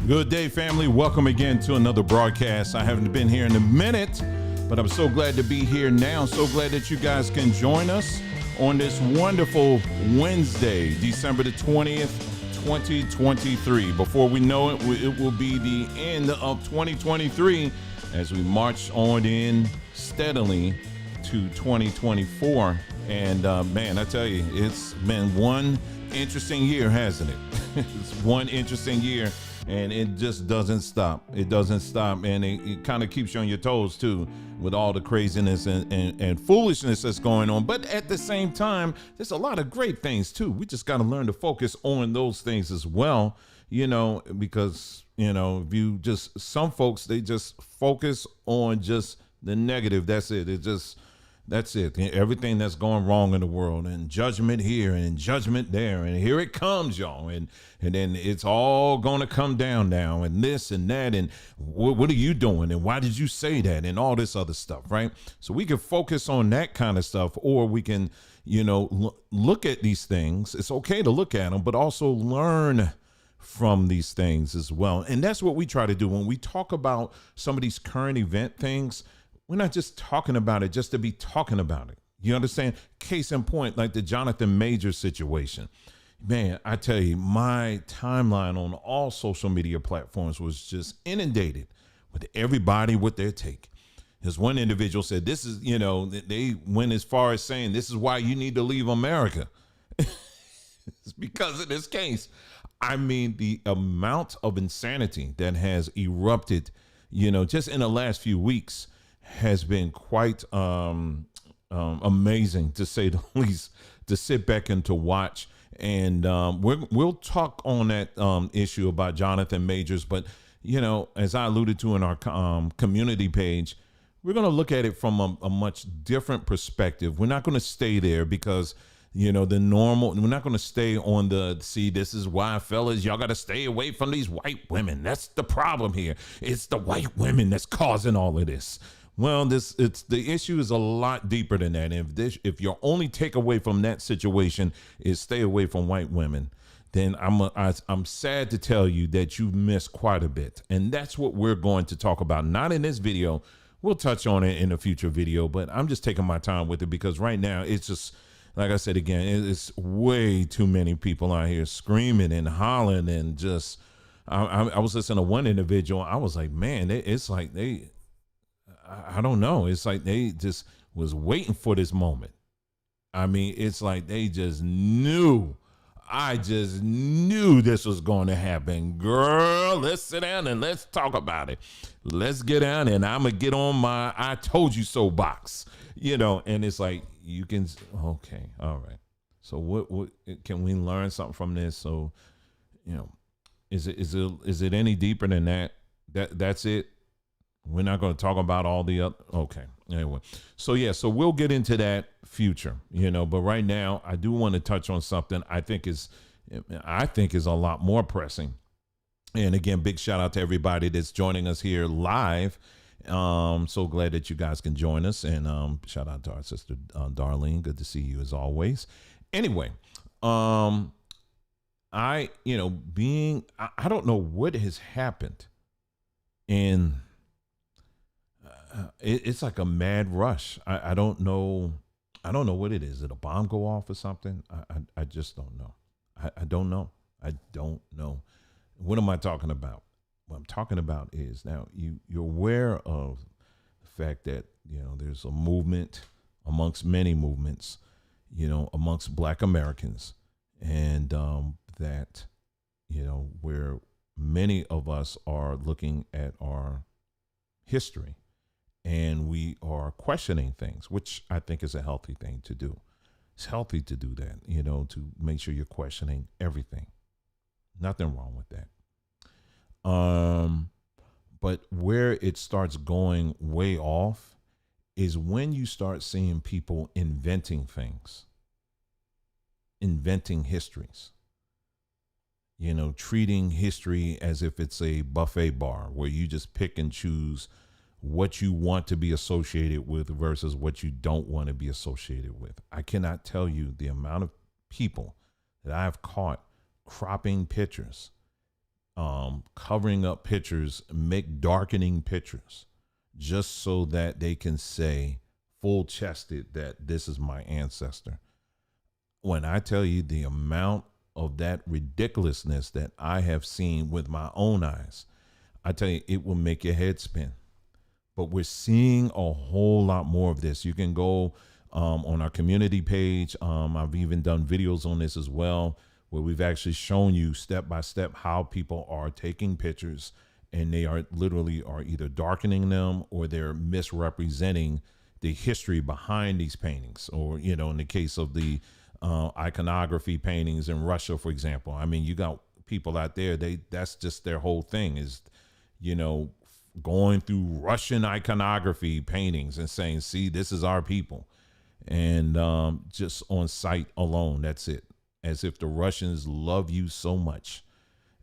Good day, family. Welcome again to another broadcast. I haven't been here in a minute, but I'm so glad to be here now. So glad that you guys can join us on this wonderful Wednesday, December the 20th, 2023. Before we know it, it will be the end of 2023 as we march on in steadily to 2024. And man, I tell you, it's been one interesting year, hasn't it? It's one interesting year. And it just doesn't stop. It doesn't stop. And it kind of keeps you on your toes, too, with all the craziness and foolishness that's going on. But at the same time, there's a lot of great things, too. We just got to learn to focus on those things as well, because, if you just some folks, they just focus on just the negative. That's it. That's it. Everything that's going wrong in the world, and judgment here and judgment there, and here it comes, y'all. And then it's all going to come down now, and this and that, and what are you doing, and why did you say that, and all this other stuff, right? So we can focus on that kind of stuff, or we can, look at these things. It's okay to look at them, but also learn from these things as well. And that's what we try to do when we talk about some of these current event things. We're not just talking about it just to be talking about it. You understand? Case in point, like the Jonathan Majors situation. Man, I tell you, my timeline on all social media platforms was just inundated with everybody with their take. There's one individual said, this is, they went as far as saying, this is why you need to leave America. It's because of this case. I mean, the amount of insanity that has erupted, just in the last few weeks has been quite amazing, to say the least, to sit back and to watch. And we'll talk on that issue about Jonathan Majors. But, as I alluded to in our community page, we're going to look at it from a much different perspective. We're not going to stay there because, we're not going to stay on this is why, fellas, y'all got to stay away from these white women. That's the problem here. It's the white women that's causing all of this. Well, the issue is a lot deeper than that. And if your only takeaway from that situation is stay away from white women, then I'm sad to tell you that you've missed quite a bit. And that's what we're going to talk about. Not in this video. We'll touch on it in a future video, but I'm just taking my time with it because right now it's just, like I said again, it's way too many people out here screaming and hollering and just. I was listening to one individual. I was like, man, it's like I don't know. It's like they just was waiting for this moment. I mean, it's like they just knew. I just knew this was going to happen. Girl, let's sit down and let's talk about it. Let's get down and I'm going to get on my I told you so box, and it's like you can. Okay. All right. So what can we learn something from this? So, is it any deeper than that? That's it. We're not going to talk about all the other. Okay. Anyway. So we'll get into that future, but right now I do want to touch on something I think is a lot more pressing. And again, big shout out to everybody that's joining us here live. So glad that you guys can join us, and shout out to our sister, Darlene. Good to see you as always. Anyway, I don't know what has happened in, it's like a mad rush. I don't know what it is. Did a bomb go off or something? I just don't know. I don't know. I don't know. What am I talking about? What I'm talking about is now you're aware of the fact that, there's a movement amongst many movements, amongst Black Americans, and that, where many of us are looking at our history. And we are questioning things, which I think is a healthy thing to do. It's healthy to do that, to make sure you're questioning everything. Nothing wrong with that. But where it starts going way off is when you start seeing people inventing things, inventing histories, treating history as if it's a buffet bar where you just pick and choose what you want to be associated with versus what you don't want to be associated with. I cannot tell you the amount of people that I've caught cropping pictures covering up pictures, make darkening pictures just so that they can say full chested that this is my ancestor. When I tell you the amount of that ridiculousness that I have seen with my own eyes, I tell you, it will make your head spin. But we're seeing a whole lot more of this. You can go on our community page. I've even done videos on this as well, where we've actually shown you step by step how people are taking pictures and they are literally are either darkening them or they're misrepresenting the history behind these paintings. Or, you know, in the case of the iconography paintings in Russia, for example, I mean, you got people out there, that's just their whole thing is, you know, going through Russian iconography paintings and saying, see, this is our people. And just on sight alone, that's it. As if the Russians love you so much.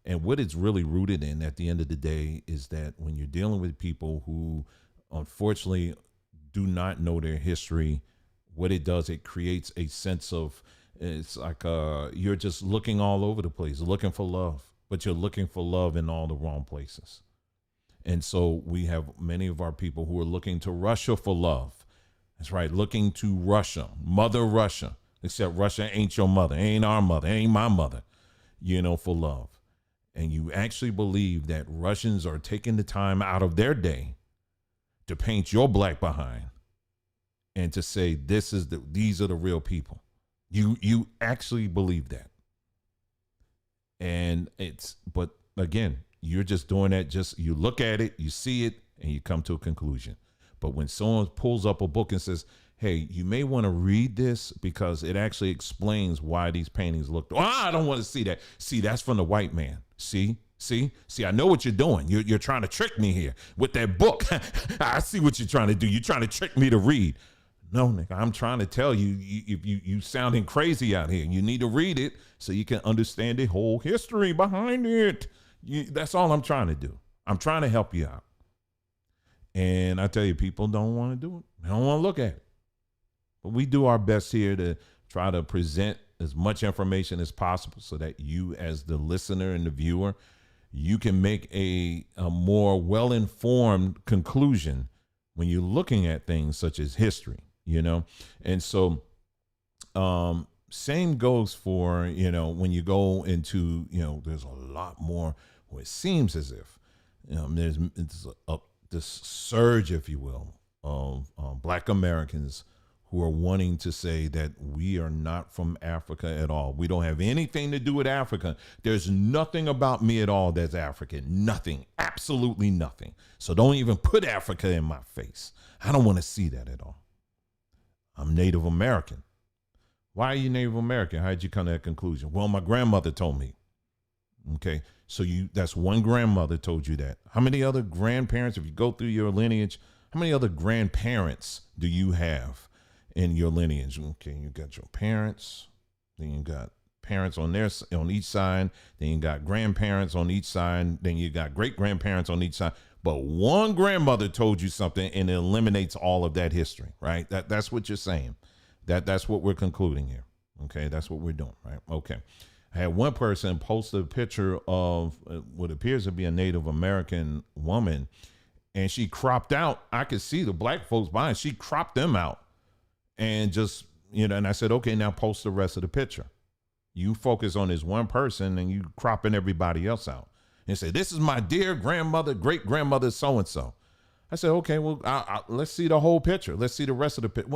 And what it's really rooted in at the end of the day is that when you're dealing with people who unfortunately do not know their history, what it does, it creates a sense of, it's like you're just looking all over the place, looking for love, but you're looking for love in all the wrong places. And so we have many of our people who are looking to Russia for love. That's right, looking to Russia, Mother Russia, except Russia ain't your mother, ain't our mother, ain't my mother, you know, for love. And you actually believe that Russians are taking the time out of their day to paint your black behind and to say these are the real people. You actually believe that. And but again, you're just doing that, you look at it, you see it, and you come to a conclusion. But when someone pulls up a book and says, hey, you may want to read this because it actually explains why these paintings look, I don't want to see that. See, that's from the white man. See, I know what you're doing. You're trying to trick me here with that book. I see what you're trying to do. You're trying to trick me to read. No, nigga, I'm trying to tell you, you sounding crazy out here. You need to read it so you can understand the whole history behind it. That's all I'm trying to do. I'm trying to help you out. And I tell you, people don't want to do it. They don't want to look at it. But we do our best here to try to present as much information as possible so that you, as the listener and the viewer, you can make a more well-informed conclusion when you're looking at things such as history, you know? And so same goes for, you know, when you go into, you know, there's a lot more, or it seems as if, you know, there's this surge, if you will, of Black Americans who are wanting to say that we are not from Africa at all. We don't have anything to do with Africa. There's nothing about me at all that's African. Nothing. Absolutely nothing. So don't even put Africa in my face. I don't want to see that at all. I'm Native American. Why are you Native American? How did you come to that conclusion? Well, my grandmother told me. Okay. So that's one grandmother told you that. How many other grandparents, if you go through your lineage, how many other grandparents do you have in your lineage? Okay, you got your parents, then you got parents on each side, then you got grandparents on each side, then you got great grandparents on each side. But one grandmother told you something and it eliminates all of that history, right? That's what you're saying. That's what we're concluding here. Okay, that's what we're doing, right? Okay. I had one person post a picture of what appears to be a Native American woman, and she cropped out. I could see the black folks behind. She cropped them out. And just, you know, and I said, okay, now post the rest of the picture. You focus on this one person and you cropping everybody else out. And say, this is my dear grandmother, great grandmother, so-and-so. I said, okay, well, let's see the whole picture. Let's see the rest of the picture.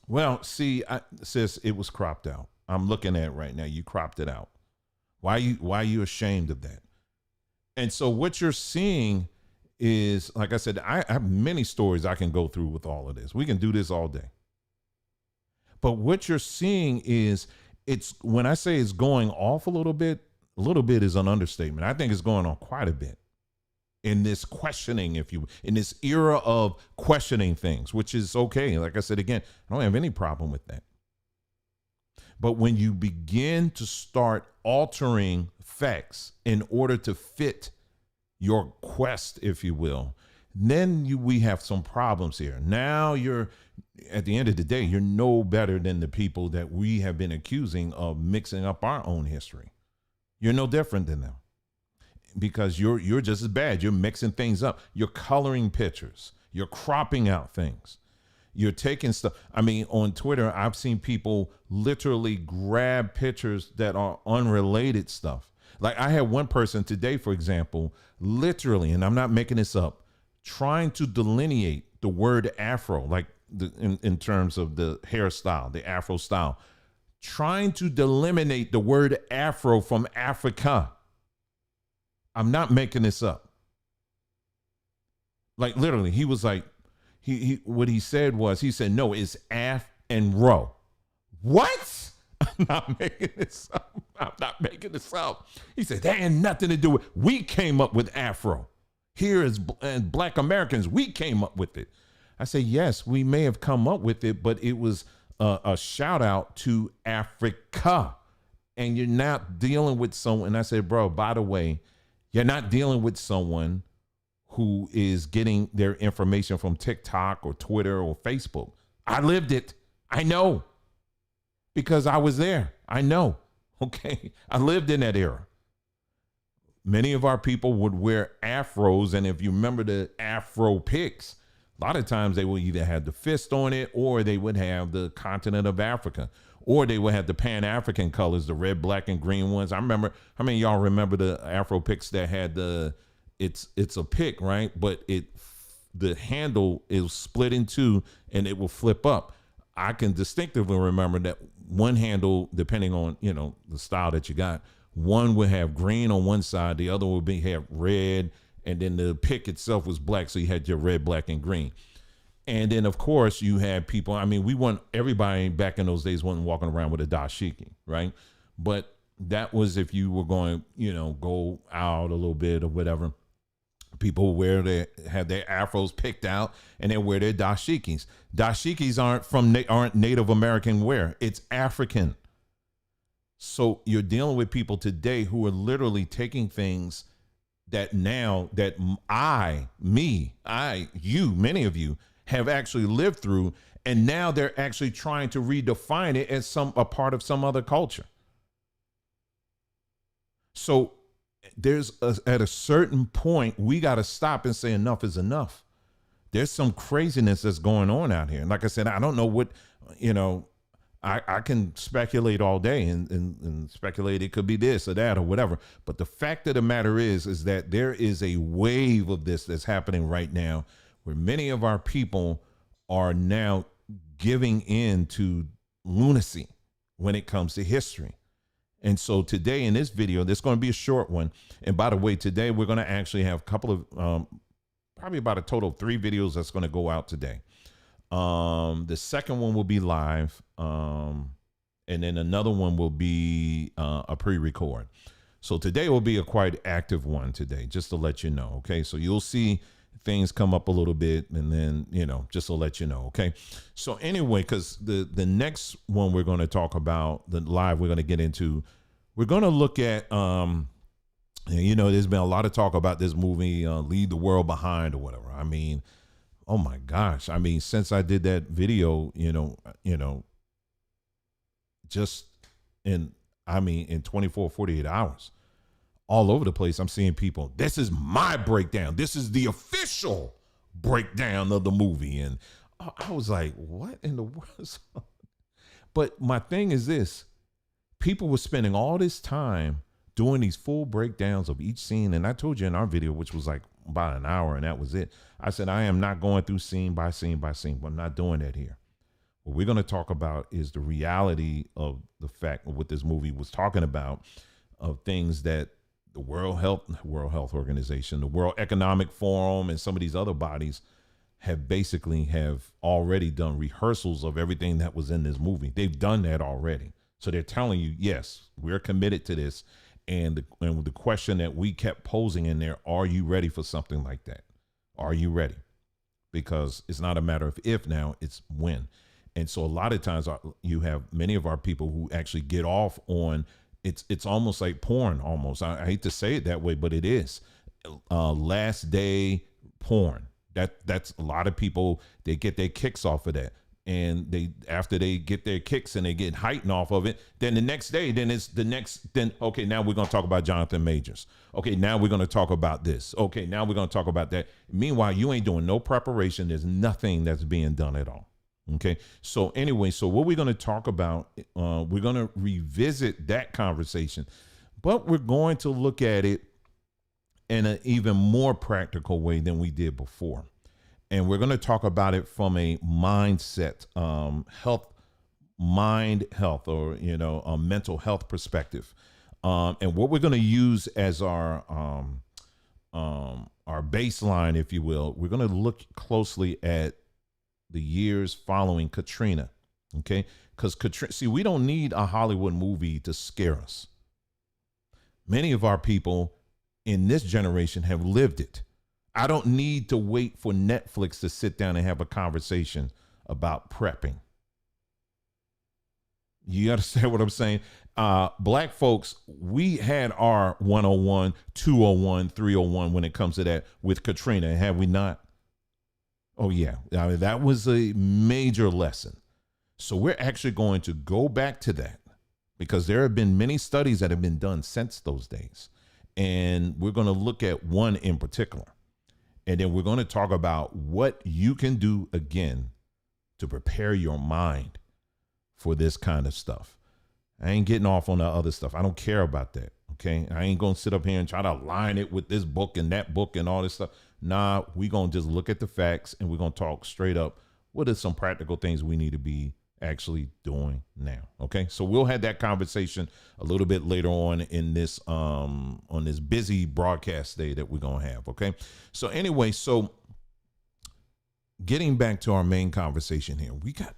Well, see, sis, it was cropped out. I'm looking at it right now. You cropped it out. Why are you ashamed of that? And so what you're seeing is, like I said, I have many stories I can go through with all of this. We can do this all day. But what you're seeing is, when I say it's going off a little bit is an understatement. I think it's going on quite a bit in this questioning, in this era of questioning things, which is okay. Like I said, again, I don't have any problem with that. But when you begin to start altering facts in order to fit your quest, if you will, then we have some problems here. Now at the end of the day, you're no better than the people that we have been accusing of mixing up our own history. You're no different than them because you're just as bad. You're mixing things up. You're coloring pictures. You're cropping out things. You're taking stuff. I mean, on Twitter, I've seen people literally grab pictures that are unrelated stuff. Like I had one person today, for example, literally, and I'm not making this up, trying to delineate the word Afro, like in terms of the hairstyle, the Afro style, trying to delineate the word Afro from Africa. I'm not making this up. Like literally, he was like, what he said was, he said, no, it's Af and Ro. What? I'm not making this up. I'm not making this up. He said, that had nothing to do with, we came up with Afro. Here as Black Americans, we came up with it. I say, yes, we may have come up with it, but it was a shout out to Africa. And you're not dealing with someone. And I said, bro, by the way, you're not dealing with someone who is getting their information from TikTok or Twitter or Facebook. I lived it. I know. Because I was there. I know. Okay. I lived in that era. Many of our people would wear afros. And if you remember the afro pics, a lot of times they will either have the fist on it or they would have the continent of Africa, or they would have the Pan-African colors, the red, black, and green ones. I remember, how many of y'all remember the afro pics that had the, it's a pic, right? But the handle is split in two and it will flip up. I can distinctively remember that one handle, depending on, the style that you got, one would have green on one side, the other would have red, and then the pic itself was black. So you had your red, black, and green. And then, of course, you had people, I mean, everybody back in those days wasn't walking around with a dashiki, right? But that was if you were going, go out a little bit or whatever. People had their afros picked out and they wear their dashikis. Dashikis aren't Native American wear. It's African. So you're dealing with people today who are literally taking things that now that you, many of you have actually lived through, and now they're actually trying to redefine it as a part of some other culture. So at a certain point, we got to stop and say enough is enough. There's some craziness that's going on out here. And like I said, I don't know what, I can speculate all day and speculate it could be this or that or whatever. But the fact of the matter is that there is a wave of this that's happening right now where many of our people are now giving in to lunacy when it comes to history. And so today in this video, there's going to be a short one. And by the way, today we're going to actually have a couple of, probably about a total of 3 videos that's going to go out today. The second one will be live. And then another one will be a pre-record. So today will be a quite active one today, just to let you know. Okay. So you'll see things come up a little bit and then, just to let you know. Okay. So anyway, because the next one we're going to talk about, the live we're going to get into, we're going to look at, there's been a lot of talk about this movie, Leave the World Behind or whatever. I mean, oh my gosh. I mean, since I did that video, just in 24, 48 hours, all over the place, I'm seeing people, this is my breakdown. This is the official breakdown of the movie. And I was like, what in the world? But my thing is this, people were spending all this time doing these full breakdowns of each scene. And I told you in our video, which was like about an hour and that was it. I said, I am not going through scene by scene by scene, but I'm not doing that here. What we're going to talk about is the reality of the fact of what this movie was talking about, of things that the World Health Organization, the World Economic Forum, and some of these other bodies have already done rehearsals of everything that was in this movie. They've done that already. So they're telling you, yes, we're committed to this. And the question that we kept posing in there, are you ready for something like that? Are you ready? Because it's not a matter of if now, it's when. And so a lot of times you have many of our people who actually get off on, it's almost like porn almost. I hate to say it that way, but it is. Last day porn. That's a lot of people, they get their kicks off of that. and they, after they get their kicks and they get heightened off of it, then the next day, then okay, now we're going to talk about Jonathan Majors. Okay, now we're going to talk about this. Okay, now we're going to talk about that. Meanwhile, you ain't doing no preparation. There's nothing that's being done at all. Okay, so anyway, so what we're going to talk about, we're going to revisit that conversation, but we're going to look at it in an even more practical way than we did before. And we're going to talk about it from a mindset, mind health, or, a mental health perspective. And what we're going to use as our baseline, if you will, we're going to look closely at the years following Katrina. Okay. Because see, we don't need a Hollywood movie to scare us. Many of our people in this generation have lived it. I don't need to wait for Netflix to sit down and have a conversation about prepping. You understand what I'm saying? Black folks, we had our 101, 201, 301 when it comes to that with Katrina, have we not? Oh, yeah. I mean, that was a major lesson. So we're actually going to go back to that, because there have been many studies that have been done since those days. And we're going to look at one in particular. And then we're going to talk about what you can do again to prepare your mind for this kind of stuff. I ain't getting off on the other stuff. I don't care about that. Okay. I ain't going to sit up here and try to align it with this book and that book and all this stuff. Nah, we're going to just look at the facts, and we're going to talk straight up. What are some practical things we need to be actually doing now? Okay. So we'll have that conversation a little bit later on in this, on this busy broadcast day that we're going to have. Okay. So anyway, so getting back to our main conversation here, we got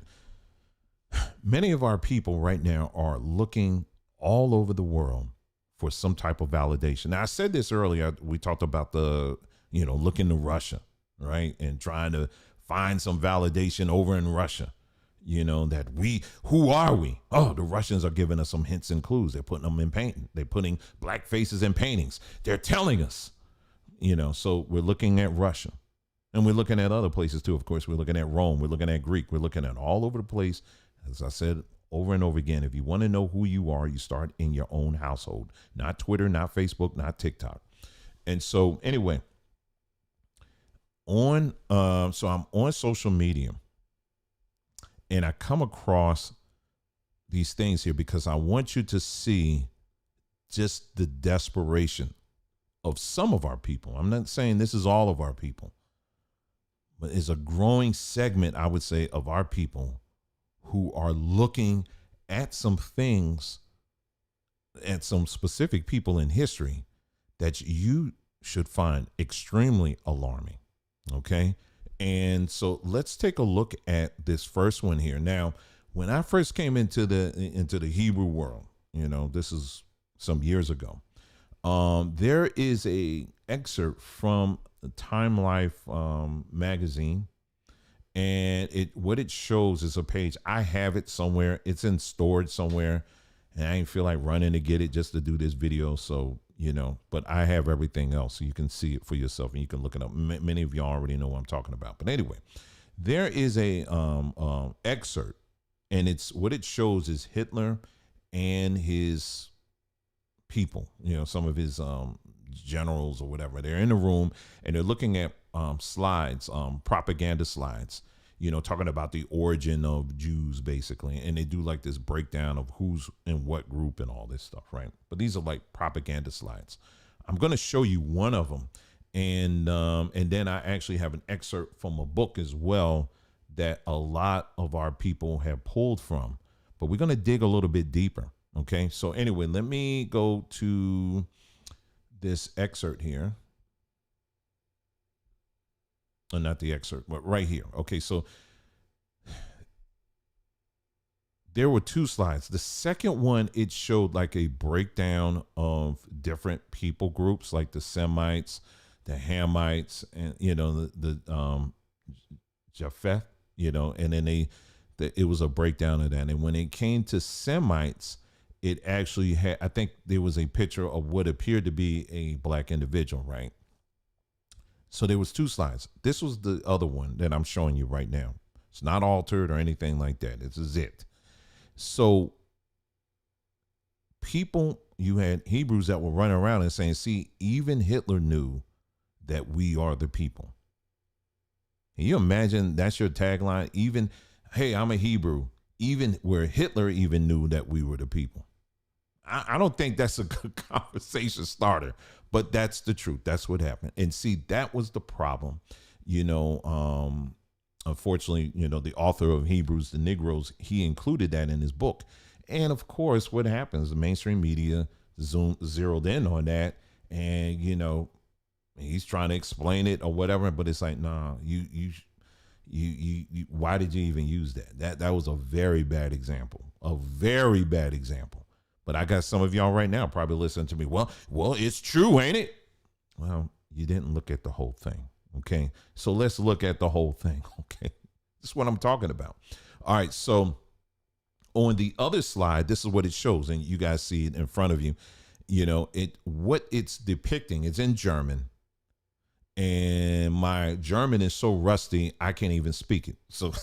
many of our people right now are looking all over the world for some type of validation. Now, I said this earlier. We talked about looking to Russia, right? And trying to find some validation over in Russia. Who are we? Oh, the Russians are giving us some hints and clues. They're putting them in painting. They're putting black faces in paintings. They're telling us, so we're looking at Russia, and we're looking at other places too. Of course, we're looking at Rome. We're looking at Greek. We're looking at all over the place. As I said over and over again, if you want to know who you are, you start in your own household, not Twitter, not Facebook, not TikTok. And so anyway, so I'm on social media, and I come across these things here because I want you to see just the desperation of some of our people. I'm not saying this is all of our people, but it's a growing segment, I would say, of our people who are looking at some things, at some specific people in history that you should find extremely alarming. Okay. And so let's take a look at this first one here. Now, when I first came into the Hebrew world, this is some years ago, there is a excerpt from Time Life magazine, and what it shows is a page. I have it somewhere. It's in storage somewhere, and I didn't feel like running to get it just to do this video. So, but I have everything else, so you can see it for yourself, and you can look it up. Many of y'all already know what I'm talking about. But anyway, there is a excerpt, and what it shows is Hitler and his people, some of his generals or whatever. They're in the room, and they're looking at slides, propaganda slides, talking about the origin of Jews, basically. And they do like this breakdown of who's in what group and all this stuff, right? But these are like propaganda slides. I'm going to show you one of them. And then I actually have an excerpt from a book as well that a lot of our people have pulled from. But we're going to dig a little bit deeper. Okay. So anyway, let me go to this excerpt here. Not the excerpt, but right here. Okay, so there were two slides. The second one, it showed like a breakdown of different people groups, like the Semites, the Hamites, and the Japheth, and then it was a breakdown of that. And when it came to Semites, it actually had, I think there was a picture of what appeared to be a black individual, right? So there was two slides. This was the other one that I'm showing you right now. It's not altered or anything like that. This is it. So you had Hebrews that were running around and saying, see, even Hitler knew that we are the people. Can you imagine that's your tagline? Even, hey, I'm a Hebrew. Even where Hitler even knew that we were the people. I don't think that's a good conversation starter, but that's the truth. That's what happened. And see, that was the problem. Unfortunately, the author of Hebrews, the Negroes, he included that in his book. And of course, what happens? The mainstream media zeroed in on that, and he's trying to explain it or whatever. But it's like, nah, you why did you even use that? That was a very bad example, a very bad example. But I got some of y'all right now probably listening to me. Well, it's true, ain't it? Well, you didn't look at the whole thing. Okay, so let's look at the whole thing. Okay, this is what I'm talking about. All right, so on the other slide, this is what it shows, and you guys see it in front of you. What it's depicting. It's in German, and my German is so rusty I can't even speak it. So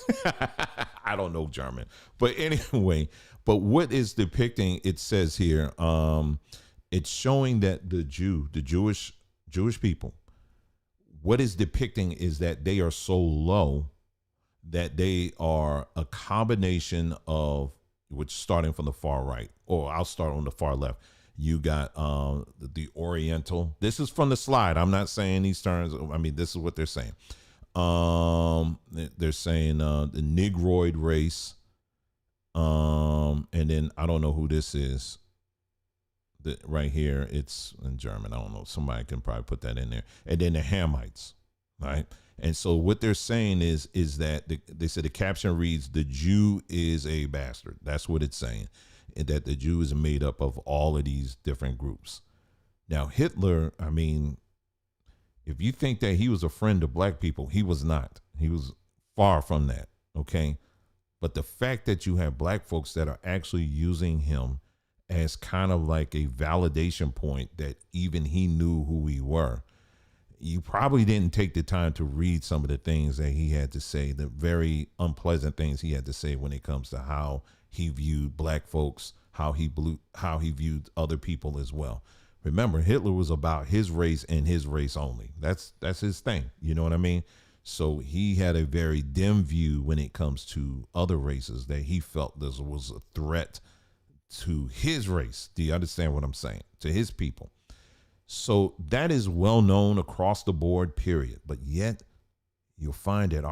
I don't know German, but anyway. But what is depicting? It says here, it's showing that the Jewish people. What is depicting is that they are so low that they are a combination of, which starting from the far right, or I'll start on the far left. You got the Oriental. This is from the slide. I'm not saying these terms. I mean, this is what they're saying. They're saying the Negroid race. And then I don't know who this is. Right here, it's in German. I don't know. Somebody can probably put that in there. And then the Hamites, right? And so what they're saying is that they said the caption reads, "The Jew is a bastard." That's what it's saying, and that the Jew is made up of all of these different groups. Now, Hitler, I mean, if you think that he was a friend of black people, he was not. He was far from that, okay? But the fact that you have black folks that are actually using him as kind of like a validation point that even he knew who we were. You probably didn't take the time to read some of the things that he had to say, the very unpleasant things he had to say when it comes to how he viewed black folks, how he viewed other people as well. Remember, Hitler was about his race and his race only. That's his thing. You know what I mean? So he had a very dim view when it comes to other races, that he felt this was a threat to his race. Do you understand what I'm saying? To his people. So that is well known across the board, period. But yet you'll find that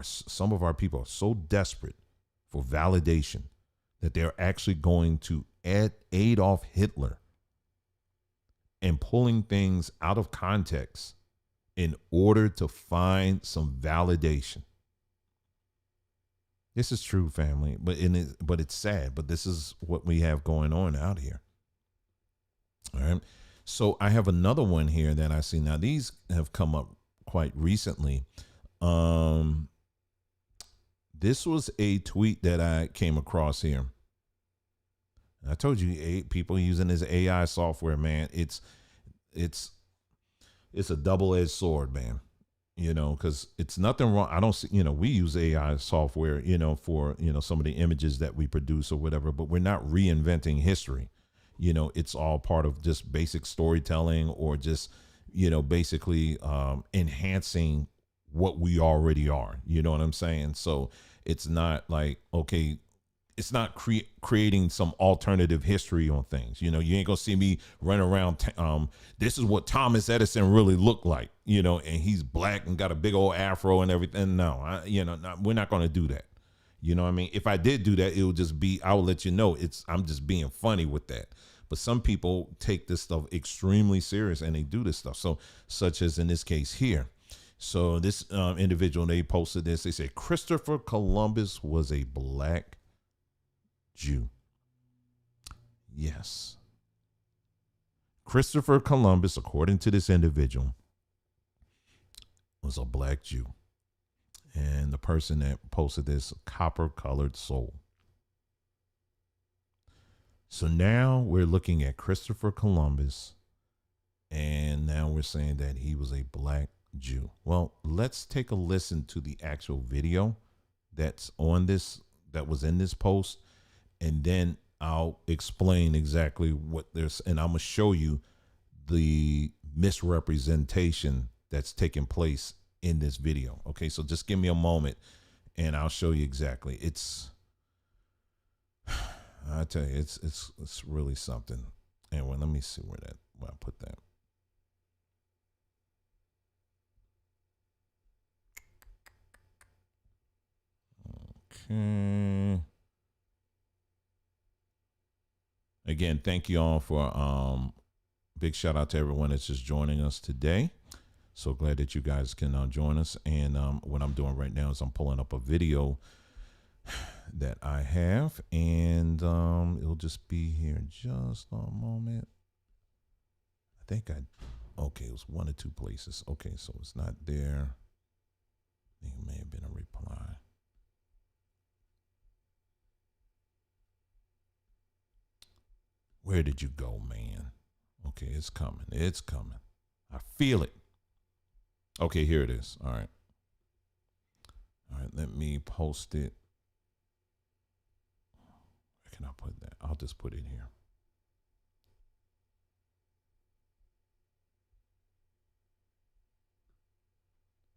some of our people are so desperate for validation that they're actually going to Adolf Hitler and pulling things out of context in order to find some validation. This is true, family, but it's sad, but this is what we have going on out here. All right. So I have another one here that I see. Now, these have come up quite recently. This was a tweet that I came across here. I told you, people using this AI software, man, it's a double-edged sword, man. Because it's nothing wrong. I don't see, we use AI software, for, some of the images that we produce or whatever, but we're not reinventing history. It's all part of just basic storytelling, or just, basically enhancing what we already are. You know what I'm saying? So it's not like, okay, it's not creating some alternative history on things. You ain't gonna see me run around. This is what Thomas Edison really looked like, and he's black and got a big old afro and everything. No, we're not gonna do that. You know what I mean? If I did do that, it would just be, I will let you know I'm just being funny with that. But some people take this stuff extremely serious and they do this stuff. So, such as in this case here. So this individual, they posted this. They said Christopher Columbus was a black Jew. Yes. Christopher Columbus, according to this individual, was a black Jew. And the person that posted this, copper-colored soul. So now we're looking at Christopher Columbus, and now we're saying that he was a black Jew. Well, let's take a listen to the actual video that's on this, that was in this post, and then I'll explain exactly what there's, and I'm gonna show you the misrepresentation that's taking place in this video. Okay, so just give me a moment and I'll show you exactly. It's, I tell you, it's really something. Anyway, let me see where I put that. Okay. Again, thank you all for big shout out to everyone that's just joining us today. So glad that you guys can join us. And what I'm doing right now is I'm pulling up a video that I have, and it'll just be here just a moment. I think okay, it was one or two places. Okay, so it's not there. I think it may have been a reply. Where did you go, man? Okay, it's coming. It's coming. I feel it. Okay, here it is. All right. All right, let me post it. Where can I put that? I'll just put it here.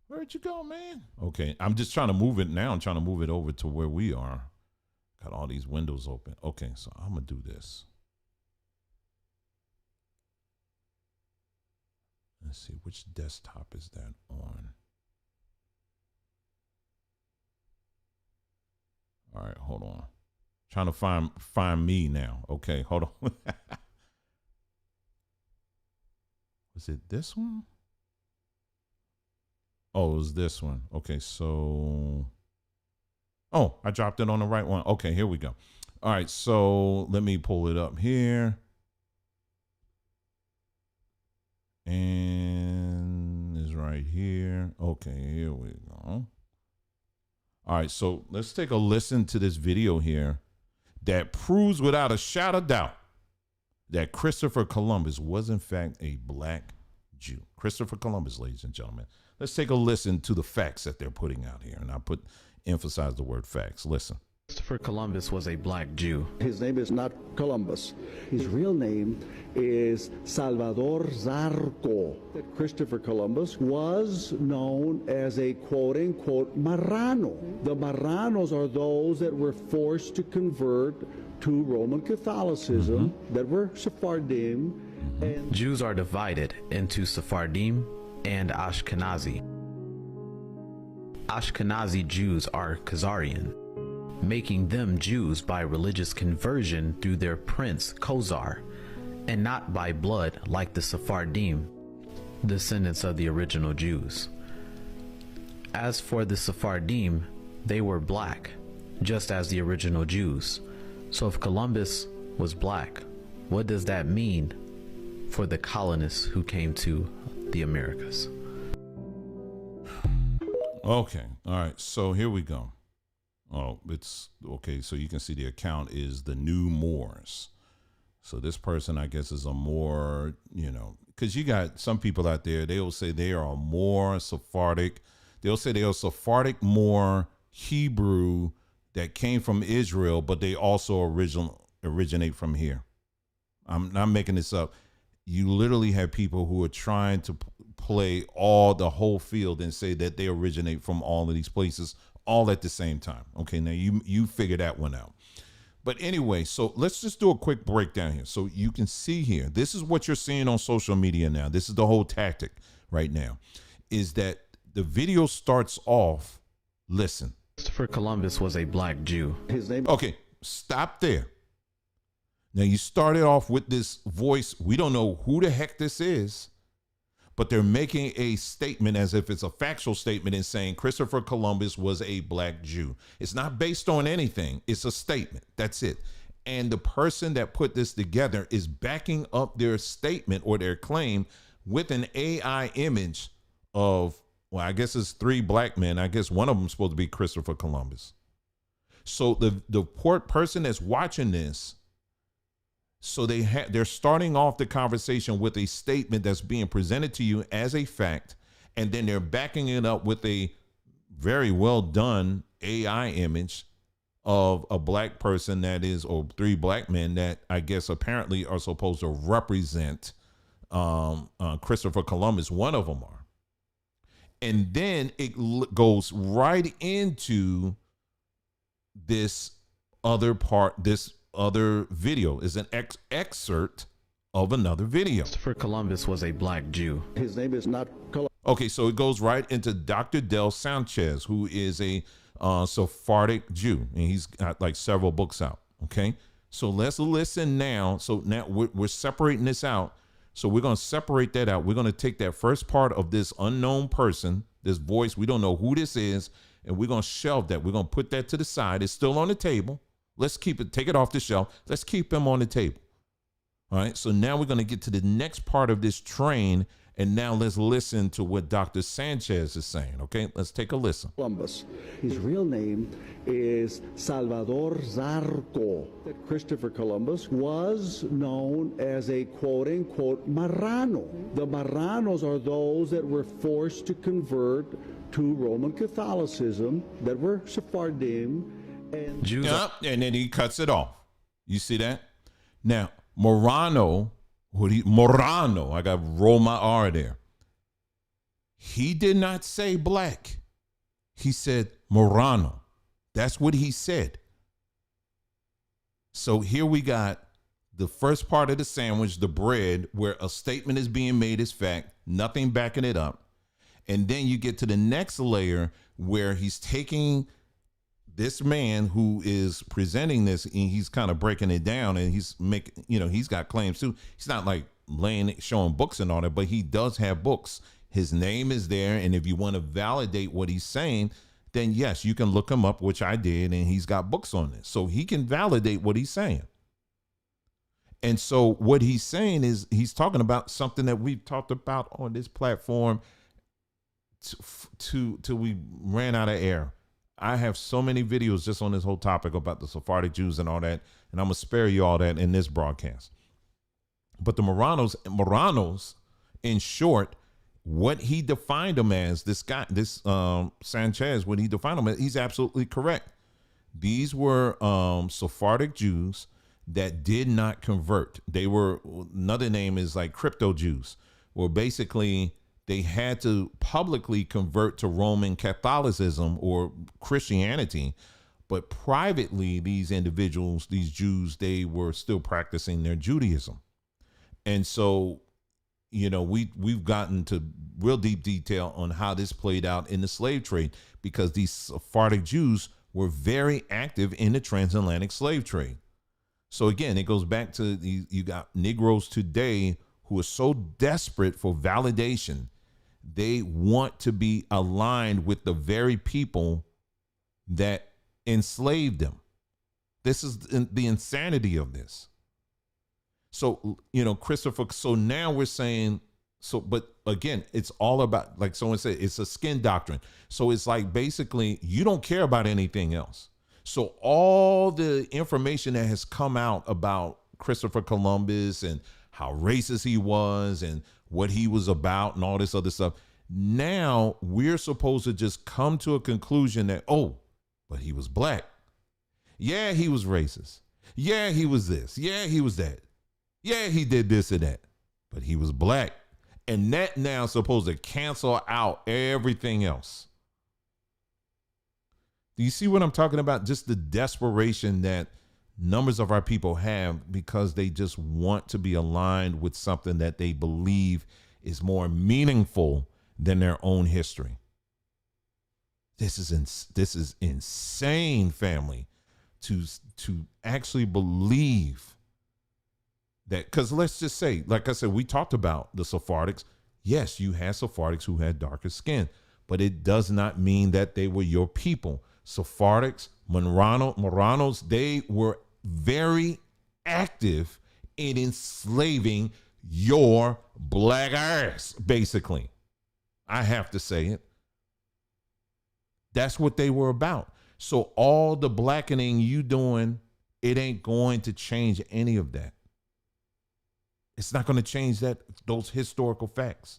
Where'd you go, man? Okay, I'm just trying to move it now. I'm trying to move it over to where we are. Got all these windows open. Okay, so I'm going to do this. Let's see, which desktop is that on? All right, hold on. Trying to find me now. Okay, hold on. Was it this one? Oh, it was this one. Okay, so, oh, I dropped it on the right one. Okay, here we go. All right, so let me pull it up here. And it's right here. Okay, here we go. All right, so let's take a listen to this video here that proves without a shadow of doubt that Christopher Columbus was in fact a black Jew. Christopher Columbus, ladies and gentlemen. Let's take a listen to the facts that they're putting out here. And I emphasize the word facts. Listen. Christopher Columbus was a black Jew. His name is not Columbus. His real name is Salvador Zarco. Christopher Columbus was known as a quote-unquote Marrano. The Marranos are those that were forced to convert to Roman Catholicism, that were Sephardim. And Jews are divided into Sephardim and Ashkenazi. Ashkenazi Jews are Khazarian, making them Jews by religious conversion through their prince Khosar, and not by blood like the Sephardim, descendants of the original Jews. As for the Sephardim, they were black, just as the original Jews. So if Columbus was black, what does that mean for the colonists who came to the Americas? Okay, all right, so here we go. Oh, it's okay. So you can see the account is the New Moors. So this person, I guess, is a Moor, you know, because you got some people out there, they'll say they are a Moor Sephardic. They'll say they are Sephardic Moor Hebrew that came from Israel, but they also originate from here. I'm not making this up. You literally have people who are trying to play the whole field and say that they originate from all of these places all at the same time. Okay, now you figure that one out. But anyway, so let's just do a quick breakdown here. So you can see here, this is what you're seeing on social media now. This is the whole tactic right now, is that the video starts off, listen. Christopher Columbus was a black Jew. his name Okay, stop there. Now you started off with this voice. We don't know who the heck this is, but they're making a statement as if it's a factual statement and saying Christopher Columbus was a black Jew. It's not based on anything. It's a statement. That's it. And the person that put this together is backing up their statement or their claim with an AI image of, well, I guess it's 3 black men. I guess one of them is supposed to be Christopher Columbus. So the poor person that's watching this, so they're starting off the conversation with a statement that's being presented to you as a fact, And then they're backing it up with a very well done AI image of a black person that is, or three black men that I guess apparently are supposed to represent Christopher Columbus. One of them are. And then it goes right into this other part, this other video is an excerpt of another video. Christopher Columbus was a black Jew. His name is not Columbus. Okay, so it goes right into Dr. Del Sanchez, who is a Sephardic Jew, and he's got like several books out. Okay, so let's listen now. So now we're separating this out. So we're going to separate that out. We're going to take that first part of this unknown person, this voice, we don't know who this is, and we're going to shelve that. We're going to put that to the side. It's still on the table. Let's keep it, take it off the shelf. Let's keep him on the table. All right, so now we're going to get to the next part of this train, and now let's listen to what Dr. Sanchez is saying. Okay, let's take a listen. Columbus. His real name is Salvador Zarco. That Christopher Columbus was known as a quote-unquote Marrano. The Marranos are those that were forced to convert to Roman Catholicism, that were Sephardim. And Jews Yep, and then he cuts it off. You see that? Now, Morano, Morano, I got roll my R there. He did not say black. He said Morano. That's what he said. So here we got the first part of the sandwich, the bread, where a statement is being made as fact, nothing backing it up. And then you get to the next layer where he's taking this man who is presenting this, and he's kind of breaking it down, and he's making, he's got claims too. He's not like showing books and all that, but he does have books. His name is there. And if you want to validate what he's saying, then yes, you can look him up, which I did. And he's got books on this, so he can validate what he's saying. And so what he's saying is he's talking about something that we've talked about on this platform till we ran out of air. I have so many videos just on this whole topic about the Sephardic Jews and all that, and I'm gonna spare you all that in this broadcast. But the Moranos, in short, what he defined them as, this Sanchez, what he defined them as, he's absolutely correct. These were Sephardic Jews that did not convert. They were, another name is like crypto Jews, where basically they had to publicly convert to Roman Catholicism or Christianity, but privately, these individuals, these Jews, they were still practicing their Judaism. And so, we've gotten to real deep detail on how this played out in the slave trade, because these Sephardic Jews were very active in the transatlantic slave trade. So again, it goes back to you got Negroes today who are so desperate for validation. They want to be aligned with the very people that enslaved them. This is the insanity of this. So, Christopher, so now we're saying, but again, it's all about, like someone said, it's a skin doctrine. So it's like, basically, you don't care about anything else. So all the information that has come out about Christopher Columbus and how racist he was and what he was about and all this other stuff, now we're supposed to just come to a conclusion that, oh, but he was black. Yeah, he was racist. Yeah, he was this. Yeah, he was that. Yeah, he did this and that, but he was black. And that now is supposed to cancel out everything else. Do you see what I'm talking about? Just the desperation that numbers of our people have because they just want to be aligned with something that they believe is more meaningful than their own history. This is insane, family, to actually believe that, because let's just say, like I said, we talked about the Sephardics. Yes, you had Sephardics who had darker skin, but it does not mean that they were your people. Sephardics, Moranos, they were very active in enslaving your black ass, basically. I have to say it. That's what they were about. So all the blackening you doing, it ain't going to change any of that. It's not going to change those historical facts.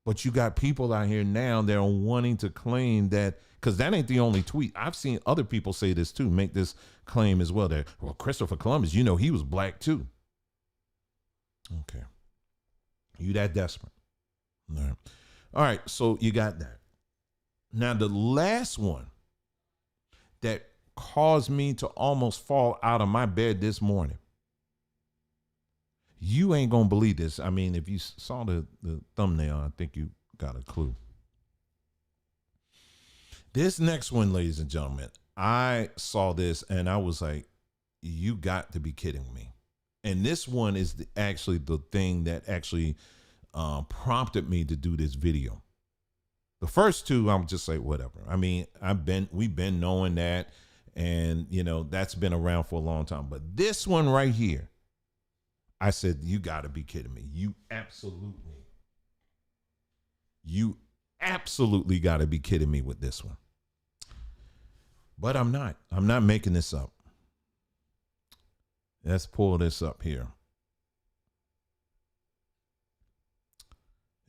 But you got people out here now that are wanting to claim that, because that ain't the only tweet. I've seen other people say this too, make this claim as well, that, well, Christopher Columbus, he was black too. Okay. You that desperate. All right. So you got that. Now, the last one that caused me to almost fall out of my bed this morning. You ain't going to believe this. I mean, if you saw the thumbnail, I think you got a clue. This next one, ladies and gentlemen, I saw this and I was like, you got to be kidding me. And this one is actually the thing that actually prompted me to do this video. The first two, I'm just like, whatever. I mean, we've been knowing that, and that's been around for a long time. But this one right here, I said, you got to be kidding me. You absolutely got to be kidding me with this one. But I'm not making this up. Let's pull this up here.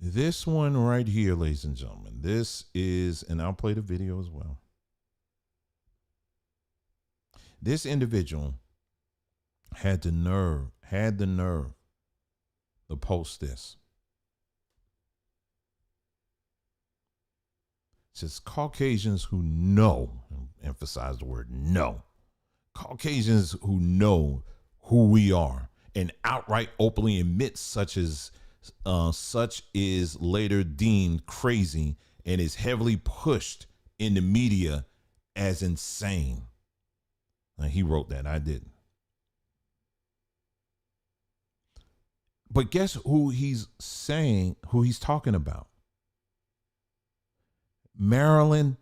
This one right here, ladies and gentlemen, this is, and I'll play the video as well. This individual had the nerve to post this. It says Caucasians who know, emphasize the word know, Caucasians who know who we are and outright openly admit such is later deemed crazy and is heavily pushed in the media as insane. Now, he wrote that, I didn't. But guess who he's talking about? Marilyn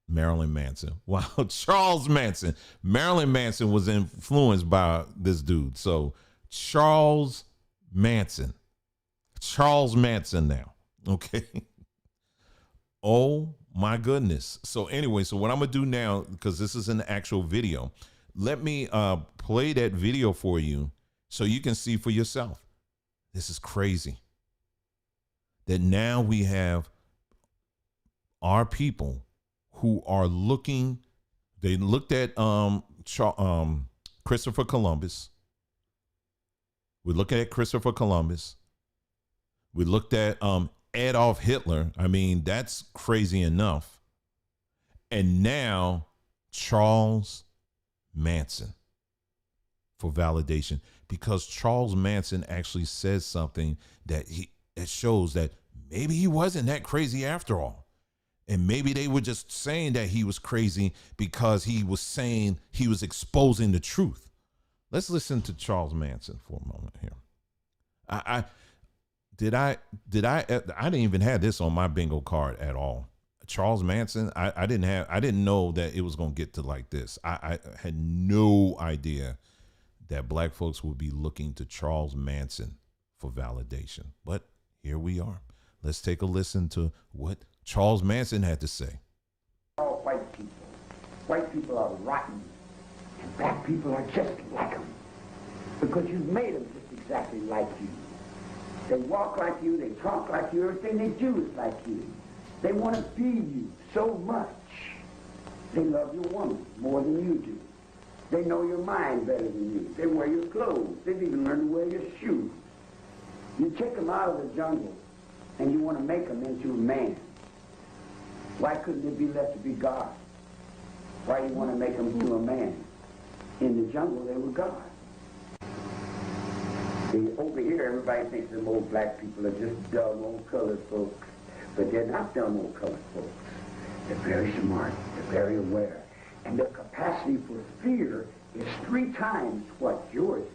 Manson. Wow, Charles Manson. Marilyn Manson was influenced by this dude. So Charles Manson now. Okay. Oh my goodness. So anyway, so what I'm going to do now, because this is an actual video, let me play that video for you so you can see for yourself. This is crazy. That now we have our people who are looking, they looked at Christopher Columbus. We're looking at Christopher Columbus. We looked at Adolf Hitler. I mean, that's crazy enough. And now Charles Manson for validation, because Charles Manson actually says something that shows that maybe he wasn't that crazy after all. And maybe they were just saying that he was crazy because he was saying he was exposing the truth. Let's listen to Charles Manson for a moment here. I didn't even have this on my bingo card at all. Charles Manson, I didn't know that it was going to get to like this. I had no idea that black folks would be looking to Charles Manson for validation. But here we are. Let's take a listen to what Charles Manson had to say. All white people. White people are rotten, and black people are just like them, because you've made them just exactly like you. They walk like you, they talk like you, everything they do is like you. They want to be you so much. They love your woman more than you do. They know your mind better than you. They wear your clothes. They've even learned to wear your shoes. You take them out of the jungle, and you want to make them into a man. Why couldn't they be left to be God? Why do you want to make them to a man? In the jungle, they were God. See, over here, everybody thinks them old black people are just dumb old colored folks. But they're not dumb old colored folks. They're very smart. They're very aware. And their capacity for fear is 3 times what yours is.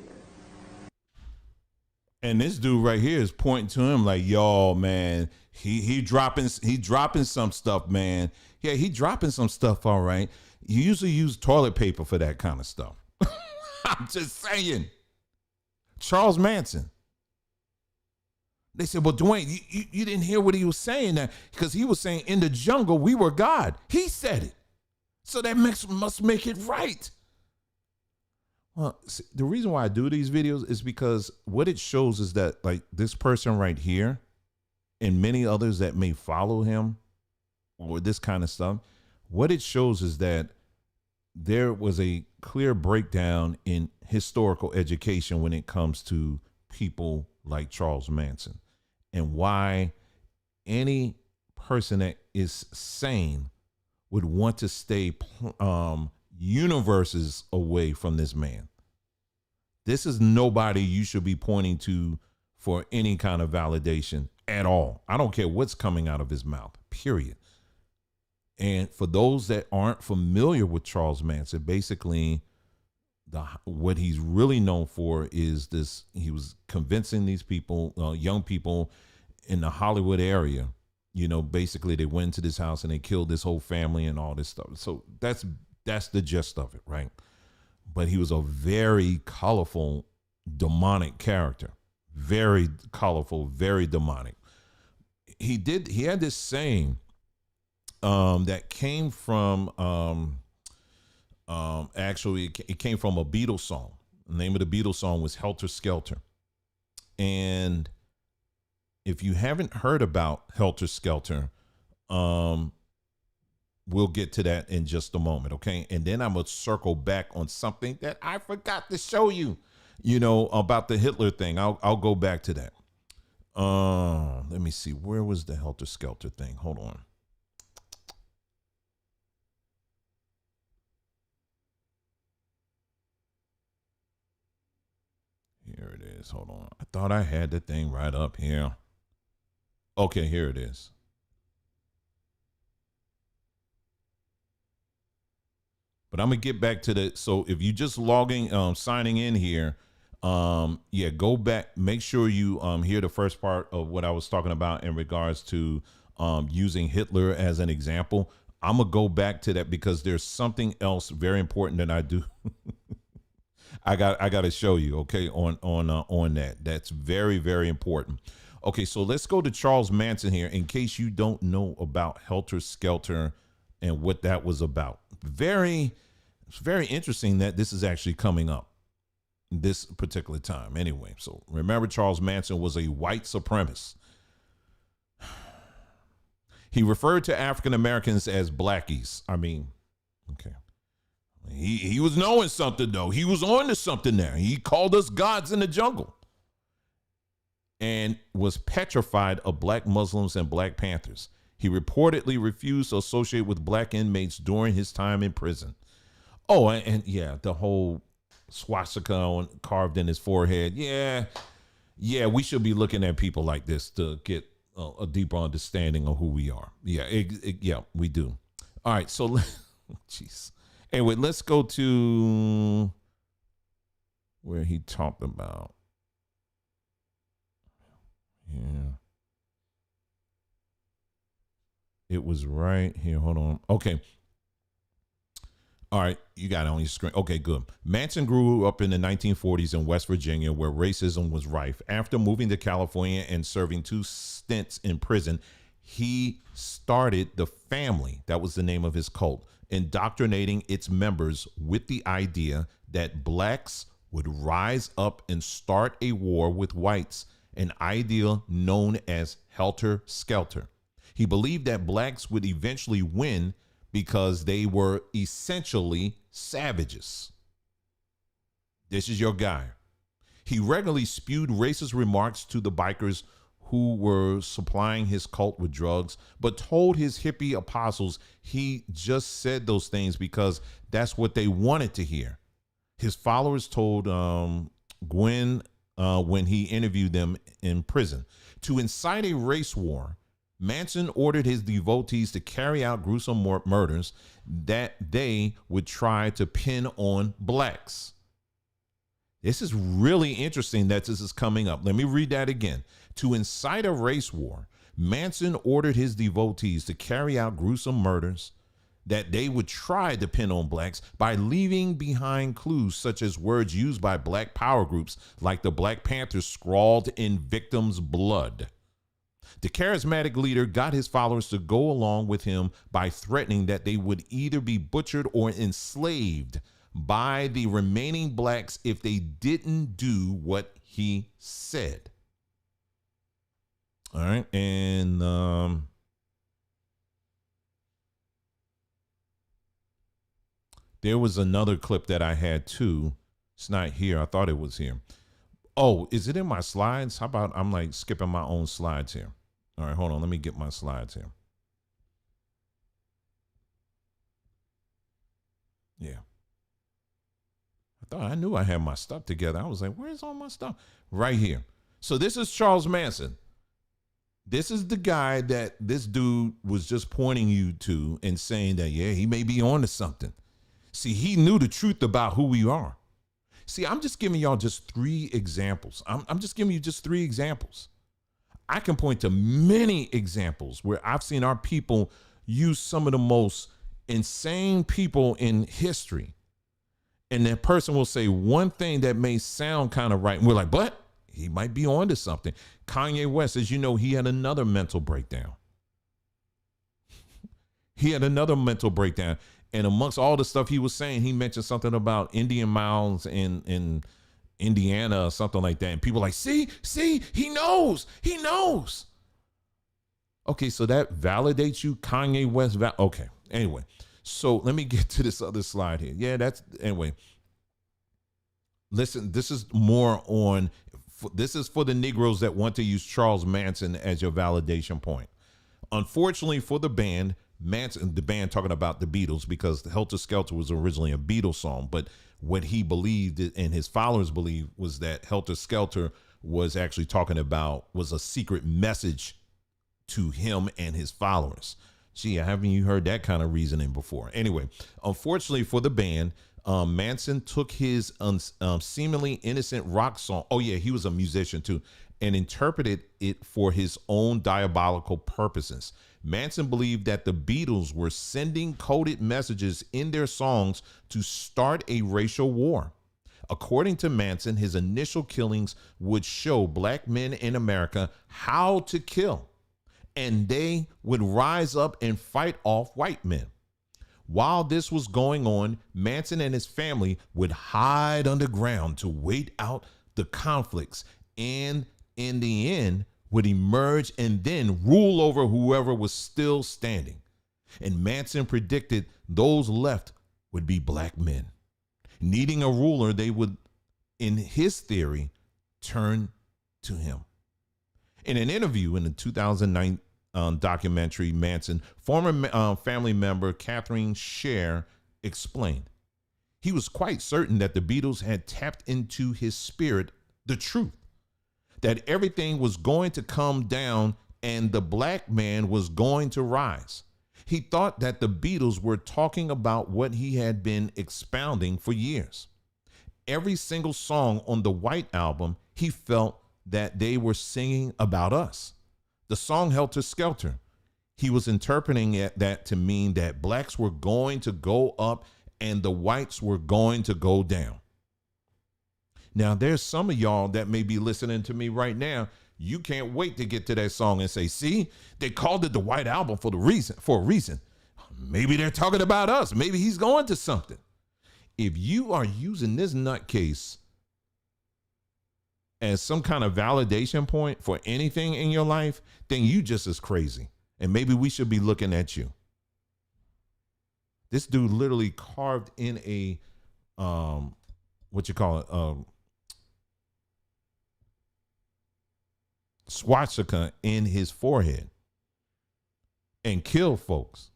And this dude right here is pointing to him like, yo, man, he dropping some stuff, man. Yeah, he dropping some stuff, all right. You usually use toilet paper for that kind of stuff. I'm just saying. Charles Manson. They said, well, Dwayne, you didn't hear what he was saying, that because he was saying in the jungle we were God. He said it. So that must make it right. Well, see, the reason why I do these videos is because what it shows is that, like, this person right here, and many others that may follow him or this kind of stuff, what it shows is that there was a clear breakdown in historical education when it comes to people like Charles Manson, and why any person that is sane would want to stay universes away from this man. This is nobody you should be pointing to for any kind of validation at all. I don't care what's coming out of his mouth, period. And for those that aren't familiar with Charles Manson, basically what he's really known for is this. He was convincing these people, young people in the Hollywood area, basically they went to this house and they killed this whole family and all this stuff. So that's the gist of it, right? But he was a very colorful, demonic character. Very colorful, very demonic. He had this saying that came from actually it came from a Beatles song. The name of the Beatles song was Helter Skelter. And if you haven't heard about Helter Skelter, we'll get to that in just a moment, okay? And then I'm going to circle back on something that I forgot to show you, about the Hitler thing. I'll go back to that. Let me see. Where was the Helter Skelter thing? Hold on. Here it is. Hold on. I thought I had the thing right up here. Okay, here it is. But I'm going to get back to the, so if you just signing in here, go back, make sure you hear the first part of what I was talking about in regards to using Hitler as an example. I'm going to go back to that because there's something else very important that I do. I got to show you, okay, on that. That's very, very important. Okay, so let's go to Charles Manson here in case you don't know about Helter Skelter and what that was about. It's very interesting that this is actually coming up this particular time. Anyway, so remember, Charles Manson was a white supremacist. He referred to African Americans as blackies. I mean, okay. He was knowing something, though. He was on to something there. He called us gods in the jungle and was petrified of black Muslims and Black Panthers. He reportedly refused to associate with black inmates during his time in prison. Oh, and yeah, the whole swastika carved in his forehead. Yeah, we should be looking at people like this to get a deeper understanding of who we are. Yeah, we do. All right, so, jeez. Anyway, let's go to where he talked about. Yeah. It was right here. Hold on. Okay. All right. You got it on your screen. Okay, good. Manson grew up in the 1940s in West Virginia, where racism was rife. After moving to California and serving 2 stints in prison, he started the Family. That was the name of his cult, indoctrinating its members with the idea that blacks would rise up and start a war with whites, an idea known as Helter Skelter. He believed that blacks would eventually win because they were essentially savages. This is your guy. He regularly spewed racist remarks to the bikers who were supplying his cult with drugs, but told his hippie apostles he just said those things because that's what they wanted to hear. His followers told Gwen when he interviewed them in prison, to incite a race war, Manson ordered his devotees to carry out gruesome murders that they would try to pin on blacks. This is really interesting that this is coming up. Let me read that again. To incite a race war, Manson ordered his devotees to carry out gruesome murders that they would try to pin on blacks by leaving behind clues such as words used by black power groups like the Black Panthers scrawled in victims' blood. The charismatic leader got his followers to go along with him by threatening that they would either be butchered or enslaved by the remaining blacks if they didn't do what he said. All right. And there was another clip that I had too. It's not here. I thought it was here. Oh, is it in my slides? How about I'm like skipping my own slides here? All right, hold on. Let me get my slides here. Yeah. I knew I had my stuff together. I was like, where's all my stuff? Right here. So this is Charles Manson. This is the guy that this dude was just pointing you to and saying that, yeah, he may be on to something. See, he knew the truth about who we are. See, I'm just giving y'all just 3 examples. I'm just giving you just 3 examples. I can point to many examples where I've seen our people use some of the most insane people in history. And that person will say one thing that may sound kind of right. And we're like, but he might be on to something. Kanye West, as you know, he had another mental breakdown. He had another mental breakdown. And amongst all the stuff he was saying, he mentioned something about Indian mounds in Indiana or something like that. And people are like, see, he knows. Okay, so that validates you, Kanye West. Okay, anyway. So let me get to this other slide here. Yeah, anyway. Listen, this is more on, this is for the Negroes that want to use Charles Manson as your validation point. Unfortunately for the band, Manson, the band talking about the Beatles, because Helter Skelter was originally a Beatles song, but what he believed and his followers believed was that Helter Skelter was actually talking about, was a secret message to him and his followers. Gee, haven't you heard that kind of reasoning before? Anyway, unfortunately for the band, Manson took his seemingly innocent rock song. Oh yeah, he was a musician too, and interpreted it for his own diabolical purposes. Manson believed that the Beatles were sending coded messages in their songs to start a racial war. According to Manson, his initial killings would show black men in America how to kill, and they would rise up and fight off white men. While this was going on, Manson and his family would hide underground to wait out the conflicts, and in the end would emerge and then rule over whoever was still standing. And Manson predicted those left would be black men. Needing a ruler, they would, in his theory, turn to him. In an interview in the 2009 documentary, Manson, former family member Catherine Sher explained, he was quite certain that the Beatles had tapped into his spirit, the truth, that everything was going to come down and the black man was going to rise. He thought that the Beatles were talking about what he had been expounding for years. Every single song on the White Album, he felt that they were singing about us. The song Helter Skelter, he was interpreting that to mean that blacks were going to go up and the whites were going to go down. Now, there's some of y'all that may be listening to me right now. You can't wait to get to that song and say, see, they called it the White Album for a reason. Maybe they're talking about us. Maybe he's going to something. If you are using this nutcase as some kind of validation point for anything in your life, then you just as crazy. And maybe we should be looking at you. This dude literally carved in a, swastika in his forehead and killed folks.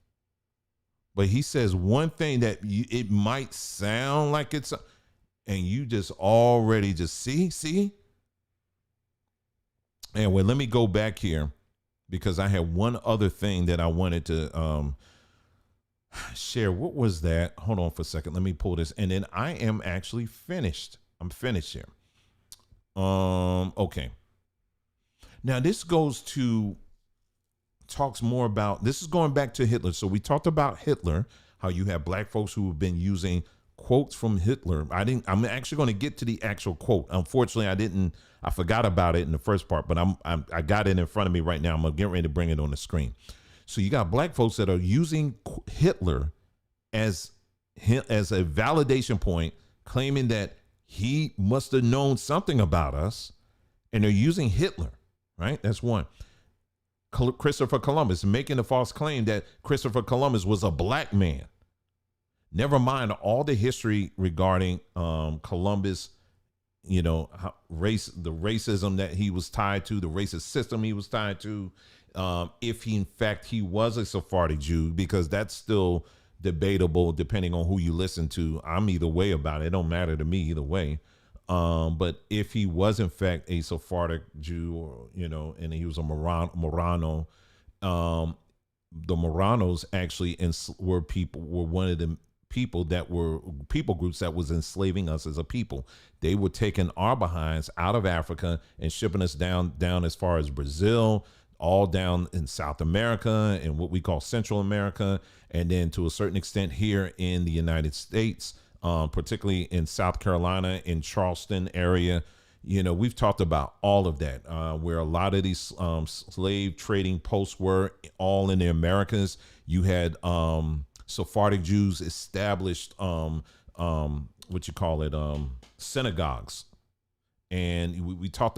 But he says one thing that it might sound like it's, and you just already just see. Anyway, let me go back here because I had one other thing that I wanted to share. What was that? Hold on for a second. Let me pull this. And then I am actually finished. I'm finished here. Okay. Now this talks more about, this is going back to Hitler. So we talked about Hitler, how you have black folks who have been using quotes from Hitler. I'm actually going to get to the actual quote. Unfortunately, I forgot about it in the first part, but I got it in front of me right now. I'm getting ready to bring it on the screen. So you got black folks that are using Hitler as a validation point, claiming that he must have known something about us, and they're using Hitler, right? That's one. Christopher Columbus, making the false claim that Christopher Columbus was a black man. Never mind all the history regarding Columbus, you know, the racism that he was tied to, the racist system he was tied to, if he, in fact, he was a Sephardic Jew, because that's still debatable depending on who you listen to. I'm either way about it. It don't matter to me either way. But if he was, in fact, a Sephardic Jew, or, you know, and he was a Marrano, the Marranos actually were one of the people groups that was enslaving us as a people. They were taking our behinds out of Africa and shipping us down as far as Brazil, all down in South America and what we call Central America, and then to a certain extent here in the United States, particularly in South Carolina, in Charleston area. You know, we've talked about all of that, where a lot of these slave trading posts were all in the Americas. You had Sephardic Jews established synagogues, and we talked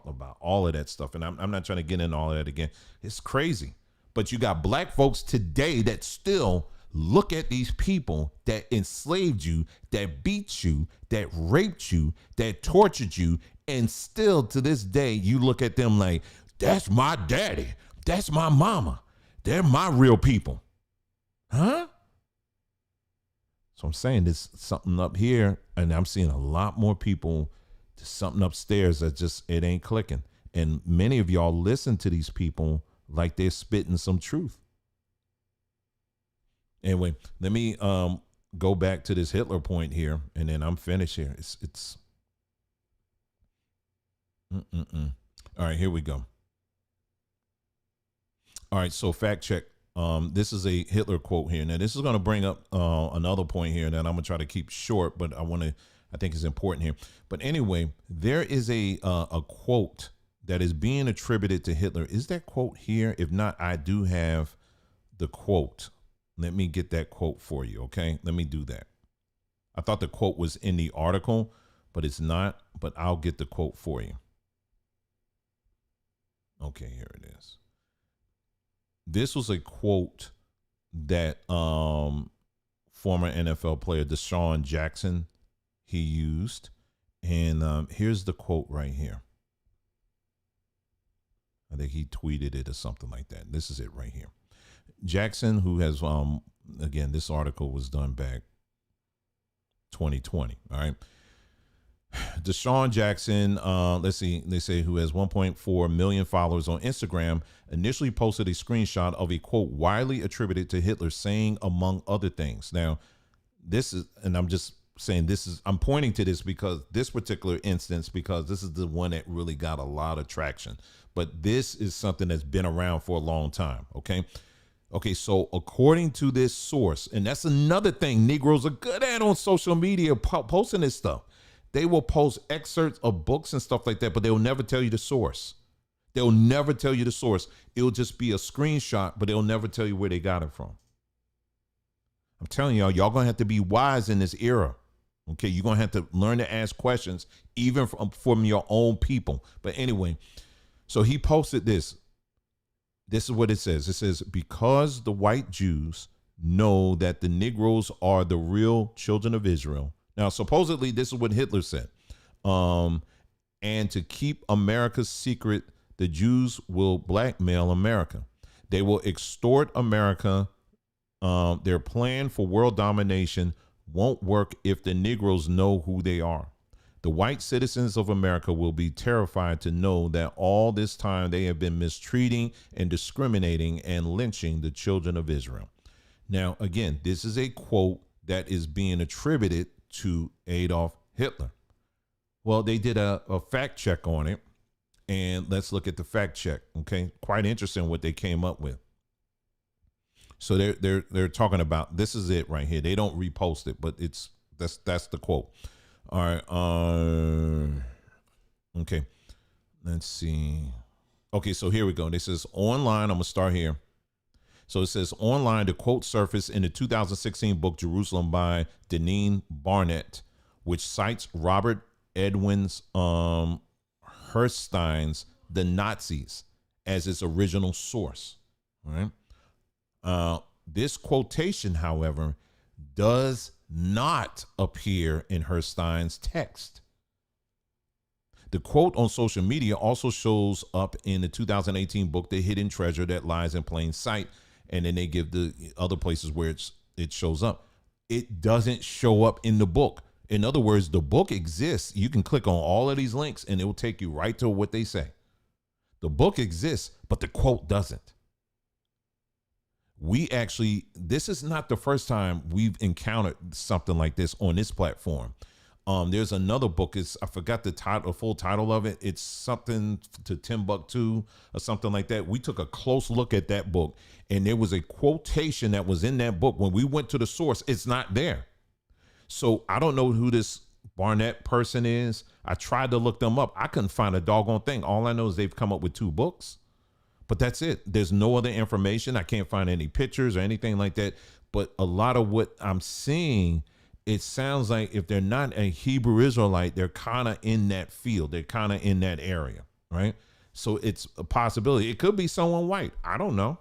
about all of that stuff, and I'm not trying to get into all of that again. It's crazy. But you got black folks today that still look at these people that enslaved you, that beat you, that raped you, that tortured you, and still to this day you look at them like, that's my daddy, that's my mama, they're my real people. Huh? So I'm saying there's something up here, and I'm seeing a lot more people. There's something upstairs that just, it ain't clicking. And many of y'all listen to these people like they're spitting some truth. Anyway, let me go back to this Hitler point here, and then I'm finished here. It's All right, here we go. All right, so fact check. This is a Hitler quote here. Now, this is going to bring up another point here that I'm going to try to keep short, but I think it's important here. But anyway, there is a quote that is being attributed to Hitler. Is that quote here? If not, I do have the quote. Let me get that quote for you, okay? Let me do that. I thought the quote was in the article, but it's not, but I'll get the quote for you. Okay, here it is. This was a quote that former NFL player Deshaun Jackson, he used. And here's the quote right here. I think he tweeted it or something like that. This is it right here. Jackson, who has, again, this article was done back 2020. All right. Deshaun Jackson, let's see, they say, who has 1.4 million followers on Instagram, initially posted a screenshot of a quote widely attributed to Hitler, saying, among other things. Now, this is, and I'm just saying this is, I'm pointing to this because this particular instance, because this is the one that really got a lot of traction. But this is something that's been around for a long time. Okay. Okay, so according to this source, and that's another thing Negroes are good at on social media, posting this stuff. They will post excerpts of books and stuff like that, but they'll never tell you the source. They'll never tell you the source. It'll just be a screenshot, but they'll never tell you where they got it from. I'm telling y'all going to have to be wise in this era. Okay, you're going to have to learn to ask questions, even from your own people. But anyway, so he posted this. This is what it says. It says, because the white Jews know that the Negroes are the real children of Israel. Now, supposedly, this is what Hitler said. And to keep America's secret, the Jews will blackmail America. They will extort America. Their plan for world domination won't work if the Negroes know who they are. The white citizens of America will be terrified to know that all this time they have been mistreating and discriminating and lynching the children of Israel. Now, again, this is a quote that is being attributed to Adolf Hitler. Well, they did a fact check on it, and let's look at the fact check. Okay, quite interesting what they came up with. So they're talking about, this is it right here. They don't repost it, but that's the quote. All right. Okay. Let's see. Okay, so here we go. This is online. I'm gonna start here. So it says online, the quote surfaced in the 2016 book Jerusalem by Deneen Barnett, which cites Robert Edwin's Herstein's The Nazis as its original source. All right. This quotation, however, does not appear in Herstein's text. The quote on social media also shows up in the 2018 book, The Hidden Treasure That Lies in Plain Sight. And then they give the other places where it shows up. It doesn't show up in the book. In other words, the book exists. You can click on all of these links and it will take you right to what they say. The book exists, but the quote doesn't. This is not the first time we've encountered something like this on this platform. There's another book. I forgot the full title of it. It's something to Timbuktu or something like that. We took a close look at that book, and there was a quotation that was in that book. When we went to the source, it's not there. So I don't know who this Barnett person is. I tried to look them up. I couldn't find a doggone thing. All I know is they've come up with 2 books, but that's it. There's no other information. I can't find any pictures or anything like that. But a lot of what I'm seeing, it sounds like if they're not a Hebrew Israelite, they're kind of in that field. They're kind of in that area, right? So it's a possibility. It could be someone white. I don't know.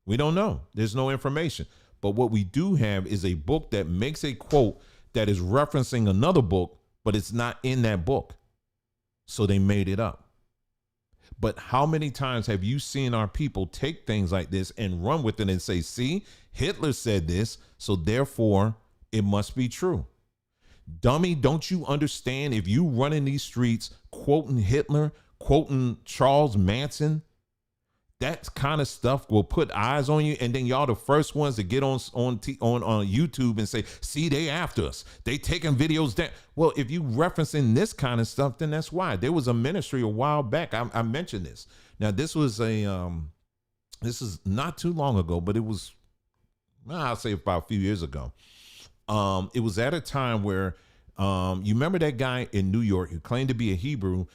We don't know. There's no information. But what we do have is a book that makes a quote that is referencing another book, but it's not in that book. So they made it up. But how many times have you seen our people take things like this and run with it and say, see, Hitler said this, so therefore it must be true. Dummy, don't you understand? If you run in these streets quoting Hitler, quoting Charles Manson, that kind of stuff will put eyes on you, and then y'all the first ones to get on YouTube and say, see, they after us. They taking videos down. Well, if you referencing this kind of stuff, then that's why. There was a ministry a while back. I mentioned this. Now, this was this is not too long ago, but it was, I'll say about a few years ago. It was at a time where you remember that guy in New York who claimed to be a Hebrew,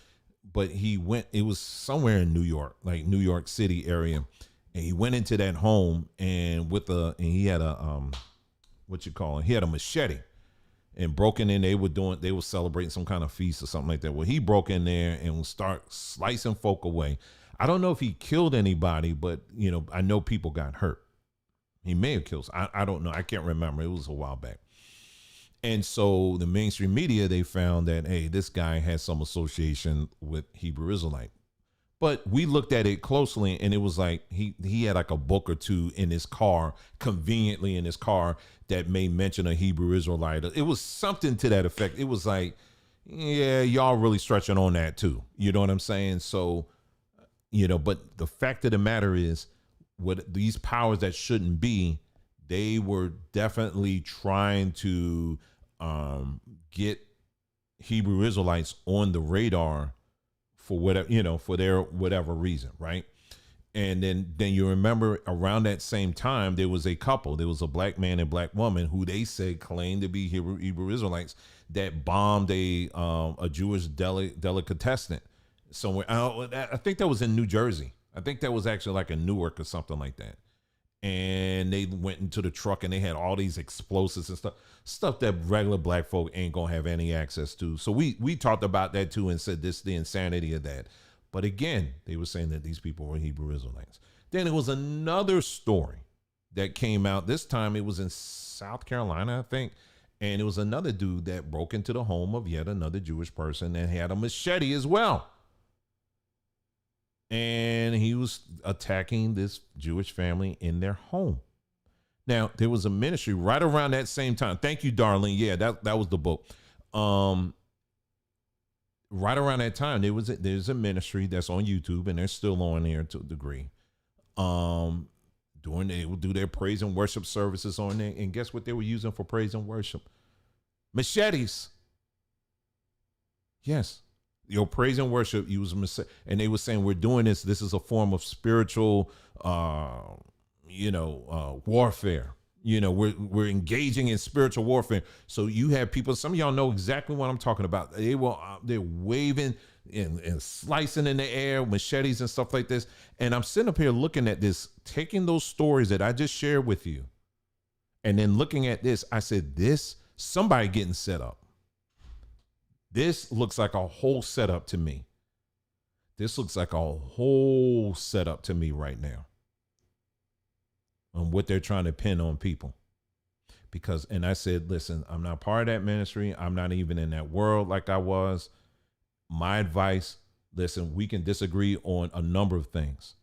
but it was somewhere in New York, like New York City area. And he went into that home and he had a, he had a machete and broke in. They were celebrating some kind of feast or something like that. Well, he broke in there and would start slicing folk away. I don't know if he killed anybody, but I know people got hurt. He may have killed. I don't know. I can't remember. It was a while back. And so the mainstream media, they found that, hey, this guy has some association with Hebrew Israelite. But we looked at it closely, and it was like he had like a book or 2 in his car, conveniently in his car, that may mention a Hebrew Israelite. It was something to that effect. It was like, yeah, y'all really stretching on that too. You know what I'm saying? So, but the fact of the matter is, what these powers that shouldn't be, they were definitely trying to get Hebrew Israelites on the radar for whatever, for their whatever reason, right? And then you remember around that same time, there was a couple. There was a black man and black woman who they said claimed to be Hebrew Israelites that bombed a Jewish delicatessen somewhere. I think that was in New Jersey. I think that was actually like in Newark or something like that. And they went into the truck and they had all these explosives and stuff that regular black folk ain't gonna have any access to. So we talked about that too and said the insanity of that. But again, they were saying that these people were Hebrew Israelites. Then there was another story that came out. This time it was in South Carolina, I think. And it was another dude that broke into the home of yet another Jewish person and had a machete as well. And he was attacking this Jewish family in their home. Now, there was a ministry right around that same time. Thank you, Darlene. Yeah, that was the book. Right around that time, there's a ministry that's on YouTube, and they're still on there to a degree. They would do their praise and worship services on there. And guess what they were using for praise and worship? Machetes. Yes. Praise and worship, and they were saying, we're doing this. This is a form of spiritual, warfare. We're engaging in spiritual warfare. So you have people, some of y'all know exactly what I'm talking about. They're waving and slicing in the air, machetes and stuff like this. And I'm sitting up here looking at this, taking those stories that I just shared with you. And then looking at this, I said, somebody getting set up. This looks like a whole setup to me. This looks like a whole setup to me right now on what they're trying to pin on people. Because, and I said, listen, I'm not part of that ministry. I'm not even in that world like I was. My advice, listen, we can disagree on a number of things,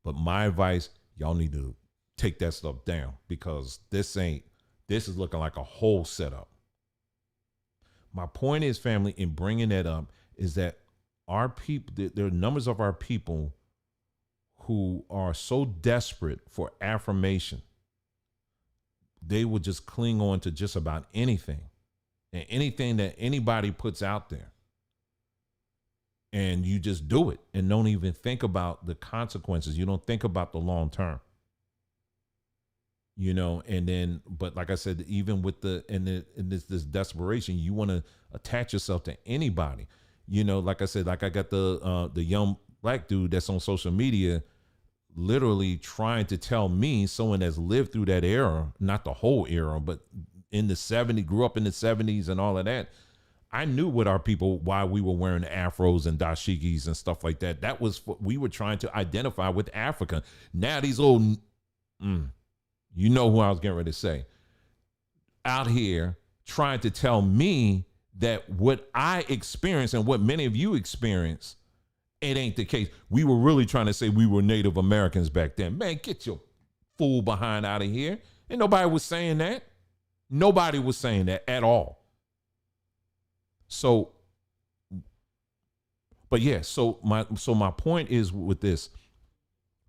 but my advice, y'all need to take that stuff down, because this is looking like a whole setup. My point is, family, in bringing that up is that our people, there are numbers of our people who are so desperate for affirmation, they will just cling on to just about anything and anything that anybody puts out there. And you just do it and don't even think about the consequences. You don't think about the long term. You know, and then, but like I said, even with this desperation, you want to attach yourself to anybody. You know, like I said, like I got the young black dude that's on social media literally trying to tell me, someone that's lived through that era, not the whole era, but in the 70s, grew up in the 70s and all of that. I knew what our people, why we were wearing afros and dashikis and stuff like that. That was what we were trying to identify with Africa. Now these old, you know who I was getting ready to say, out here trying to tell me that what I experienced and what many of you experience, it ain't the case. We were really trying to say we were Native Americans back then. Man, get your fool behind out of here. And nobody was saying that. Nobody was saying that at all. So, but yeah, so my point is with this,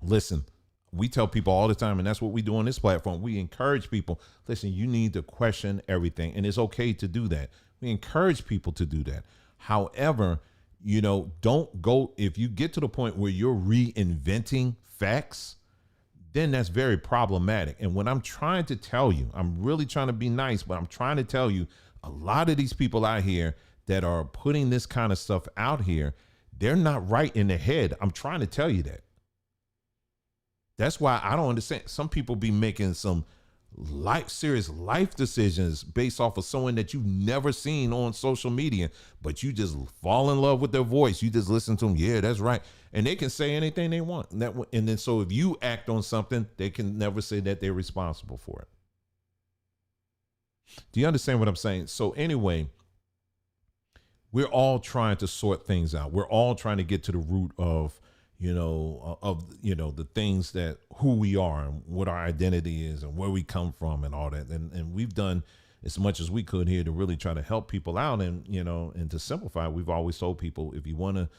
listen, we tell people all the time, and that's what we do on this platform. We encourage people, listen, you need to question everything, and it's okay to do that. We encourage people to do that. However, you know, don't go, if you get to the point where you're reinventing facts, then that's very problematic. And what I'm trying to tell you, I'm really trying to be nice, but I'm trying to tell you, a lot of these people out here that are putting this kind of stuff out here, they're not right in the head. I'm trying to tell you that. That's why I don't understand. Some people be making some serious life decisions based off of someone that you've never seen on social media, but you just fall in love with their voice. You just listen to them. Yeah, that's right. And they can say anything they want. And then so if you act on something, they can never say that they're responsible for it. Do you understand what I'm saying? So anyway, we're all trying to sort things out. We're all trying to get to the root of, the things that, who we are and what our identity is and where we come from and all that. And we've done as much as we could here to really try to help people out. And, and to simplify, we've always told people, if you want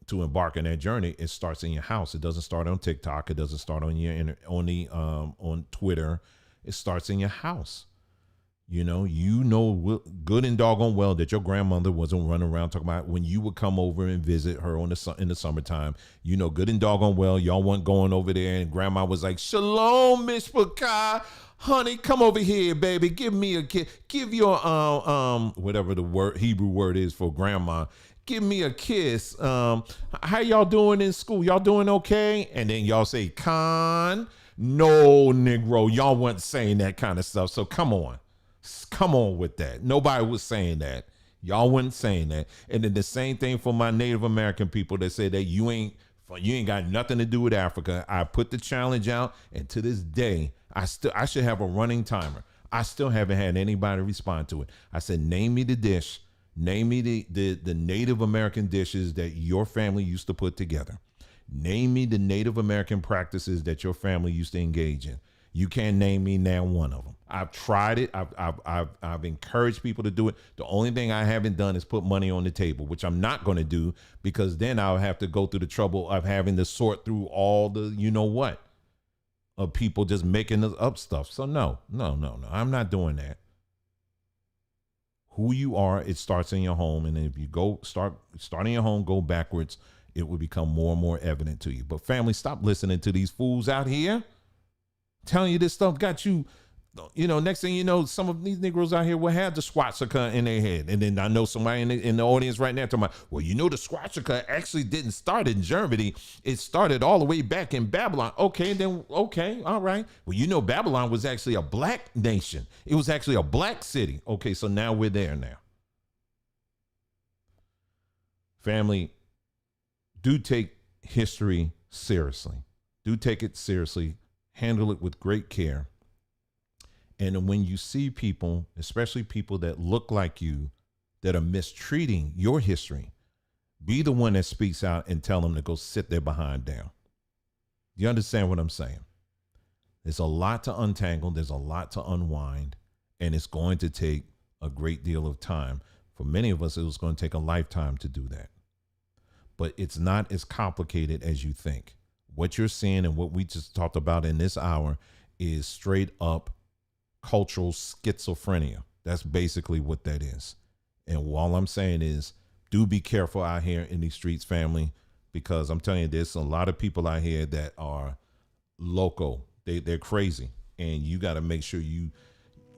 to embark on that journey, it starts in your house. It doesn't start on TikTok. It doesn't start on Twitter. It starts in your house. Good and doggone well that your grandmother wasn't running around talking about when you would come over and visit her in the summertime. Good and doggone well y'all weren't going over there, and grandma was like, "Shalom, Miss Pakai, honey, come over here, baby. Give me a kiss. Give your whatever the Hebrew word is for grandma. Give me a kiss. How y'all doing in school? Y'all doing okay?" And then y'all say, "Con, no, Negro, y'all weren't saying that kind of stuff. So come on with that. Nobody was saying that. Y'all weren't saying that." And then the same thing for my Native American people that say that you ain't got nothing to do with Africa. I put the challenge out, and to this day, I should have a running timer. I still haven't had anybody respond to it. I said, name me the dish. Name me the Native American dishes that your family used to put together. Name me the Native American practices that your family used to engage in. You can't name me now one of them. I've tried it. I've encouraged people to do it. The only thing I haven't done is put money on the table, which I'm not going to do, because then I'll have to go through the trouble of having to sort through all the, what, of people just making up stuff. So no, I'm not doing that. Who you are, it starts in your home. And if you start in your home, go backwards, it will become more and more evident to you. But family, stop listening to these fools out here telling you this stuff got you, next thing you know, some of these Negroes out here will have the swastika in their head. And then I know somebody in the audience right now talking about, well, the swastika actually didn't start in Germany. It started all the way back in Babylon. Okay, all right. Well, Babylon was actually a black nation. It was actually a black city. Okay, so now we're there now. Family, do take history seriously. Do take it seriously. Handle it with great care. And when you see people, especially people that look like you, that are mistreating your history, be the one that speaks out and tell them to go sit their behind down. You understand what I'm saying? There's a lot to untangle. There's a lot to unwind. And it's going to take a great deal of time. For many of us, it was going to take a lifetime to do that. But it's not as complicated as you think. What you're seeing and what we just talked about in this hour is straight up cultural schizophrenia. That's basically what that is. And all I'm saying is, do be careful out here in these streets, family, because I'm telling you, there's a lot of people out here that are loco. They're crazy. And you got to make sure you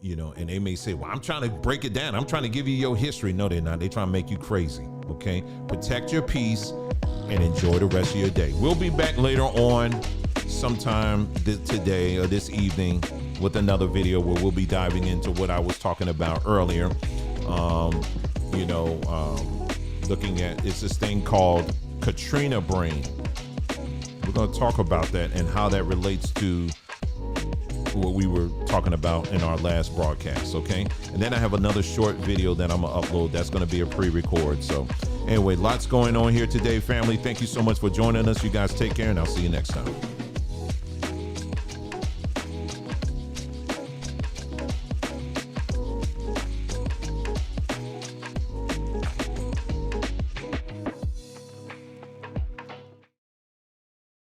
know, and they may say, well, I'm trying to break it down. I'm trying to give you your history. No, they're not. They're trying to make you crazy. Okay. Protect your peace and enjoy the rest of your day. We'll be back later on sometime today or this evening with another video where we'll be diving into what I was talking about earlier. Looking at, it's this thing called Katrina brain. We're going to talk about that and how that relates to what we were talking about in our last broadcast. Okay. And then I have another short video that I'm going to upload. That's going to be a pre-record. So anyway, lots going on here today, family. Thank you so much for joining us. You guys take care, and I'll see you next time.